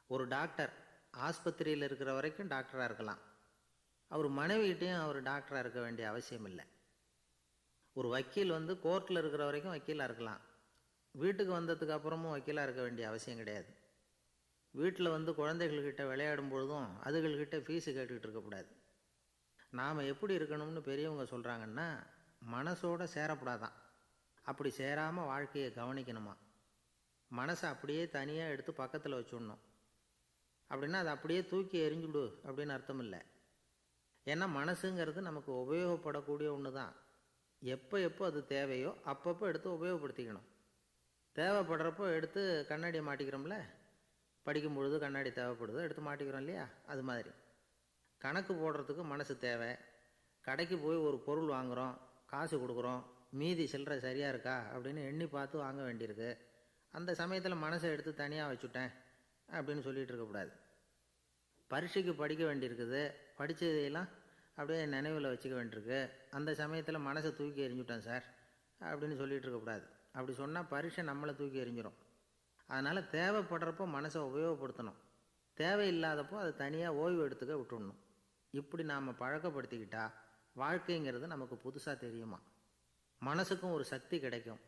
ஒரு டாக்டர் ஆஸ்பத்திரியில் இருக்கிற வரைக்கும் டாக்டராக இருக்கலாம். அவர் மனைவிகிட்டையும் அவர் டாக்டராக இருக்க வேண்டிய அவசியம் இல்லை. ஒரு வக்கீல் கோர்ட்டில் இருக்கிற வரைக்கும் வக்கீலாக இருக்கலாம். வீட்டுக்கு வந்ததுக்கு அப்புறமும் வக்கீலாக இருக்க வேண்டிய அவசியம் கிடையாது. வீட்டில் குழந்தைகள்கிட்ட விளையாடும் பொழுதும் அதுகள்கிட்ட ஃபீஸு கேட்டுக்கிட்டு இருக்கக்கூடாது. நாம் எப்படி இருக்கணும்னு பெரியவங்க சொல்கிறாங்கன்னா, மனசோட சேரப்படாதான். அப்படி சேராமல் வாழ்க்கையை கவனிக்கணுமா. மனசை அப்படியே தனியாக எடுத்து பக்கத்தில் வச்சுடணும். அப்படின்னா அதை அப்படியே தூக்கி எறிஞ்சுடு அப்படின்னு அர்த்தம் இல்லை. ஏன்னா மனசுங்கிறது நமக்கு உபயோகப்படக்கூடிய ஒன்று தான். எப்போ எப்போ அது தேவையோ அப்பப்போ எடுத்து உபயோகப்படுத்திக்கணும். தேவைப்படுறப்போ எடுத்து கண்ணாடியை மாட்டிக்கிறோம்ல, படிக்கும் பொழுது கண்ணாடி தேவைப்படுதோ எடுத்து மாட்டிக்கிறோம் இல்லையா, அது மாதிரி கணக்கு போடுறதுக்கு மனசு தேவை. கடைக்கு போய் ஒரு பொருள் வாங்குகிறோம், காசு கொடுக்குறோம், மீதி சில்லறை சரியாக இருக்கா அப்படின்னு எண்ணி பார்த்து வாங்க வேண்டியிருக்கு. அந்த சமயத்தில் மனசை எடுத்து தனியாக வச்சுட்டேன் அப்படின்னு சொல்லிகிட்டு இருக்கக்கூடாது. பரீட்சைக்கு படிக்க வேண்டியிருக்குது, படித்ததையெல்லாம் அப்படியே நினைவில் வச்சுக்க வேண்டியிருக்கு, அந்த சமயத்தில் மனசை தூக்கி எறிஞ்சுட்டேன் சார் அப்படின்னு சொல்லிகிட்டு இருக்கக்கூடாது. அப்படி சொன்னால் பரீட்சை நம்மளை தூக்கி எறிஞ்சிடும். அதனால் தேவைப்படுறப்போ மனசை உபயோகப்படுத்தணும், தேவையில்லாதப்போ அதை தனியாக ஓய்வு எடுத்துக்க விட்டுடணும். இப்படி நாம் பழக்கப்படுத்திக்கிட்டா வாழ்க்கைங்கிறது நமக்கு புதுசாக தெரியுமா. மனசுக்கும் ஒரு சக்தி கிடைக்கும்.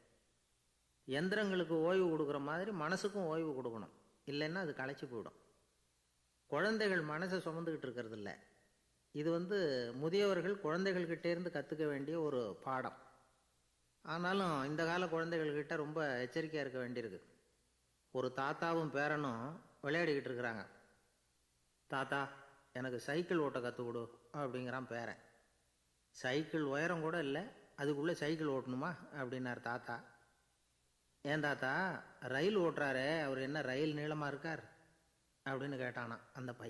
எந்திரங்களுக்கு ஓய்வு கொடுக்குற மாதிரி மனசுக்கும் ஓய்வு கொடுக்கணும், இல்லைன்னா அது களைச்சி போயிடும். குழந்தைகள் மனசை சுமந்துக்கிட்டு இருக்கிறது இல்லை. இது முதியவர்கள் குழந்தைகள்கிட்டேருந்து கற்றுக்க வேண்டிய ஒரு பாடம். ஆனாலும் இந்த கால குழந்தைகள்கிட்ட ரொம்ப எச்சரிக்கையாக இருக்க வேண்டியிருக்கு. ஒரு தாத்தாவும் பேரனும் விளையாடிக்கிட்டு இருக்கிறாங்க. தாத்தா, எனக்கு சைக்கிள் ஓட்ட கற்றுக் கொடு அப்படிங்கிறான் பேரன். சைக்கிள் உயரம் கூட இல்லை, அதுக்குள்ளே சைக்கிள் ஓட்டணுமா அப்படின்னார் தாத்தா. ஏன் தாத்தா, ரயில் ஓட்டுறாரே அவர் என்ன ரயில் நீளமாக இருக்கார் அப்படின்னு கேட்டானா அந்த பையன்.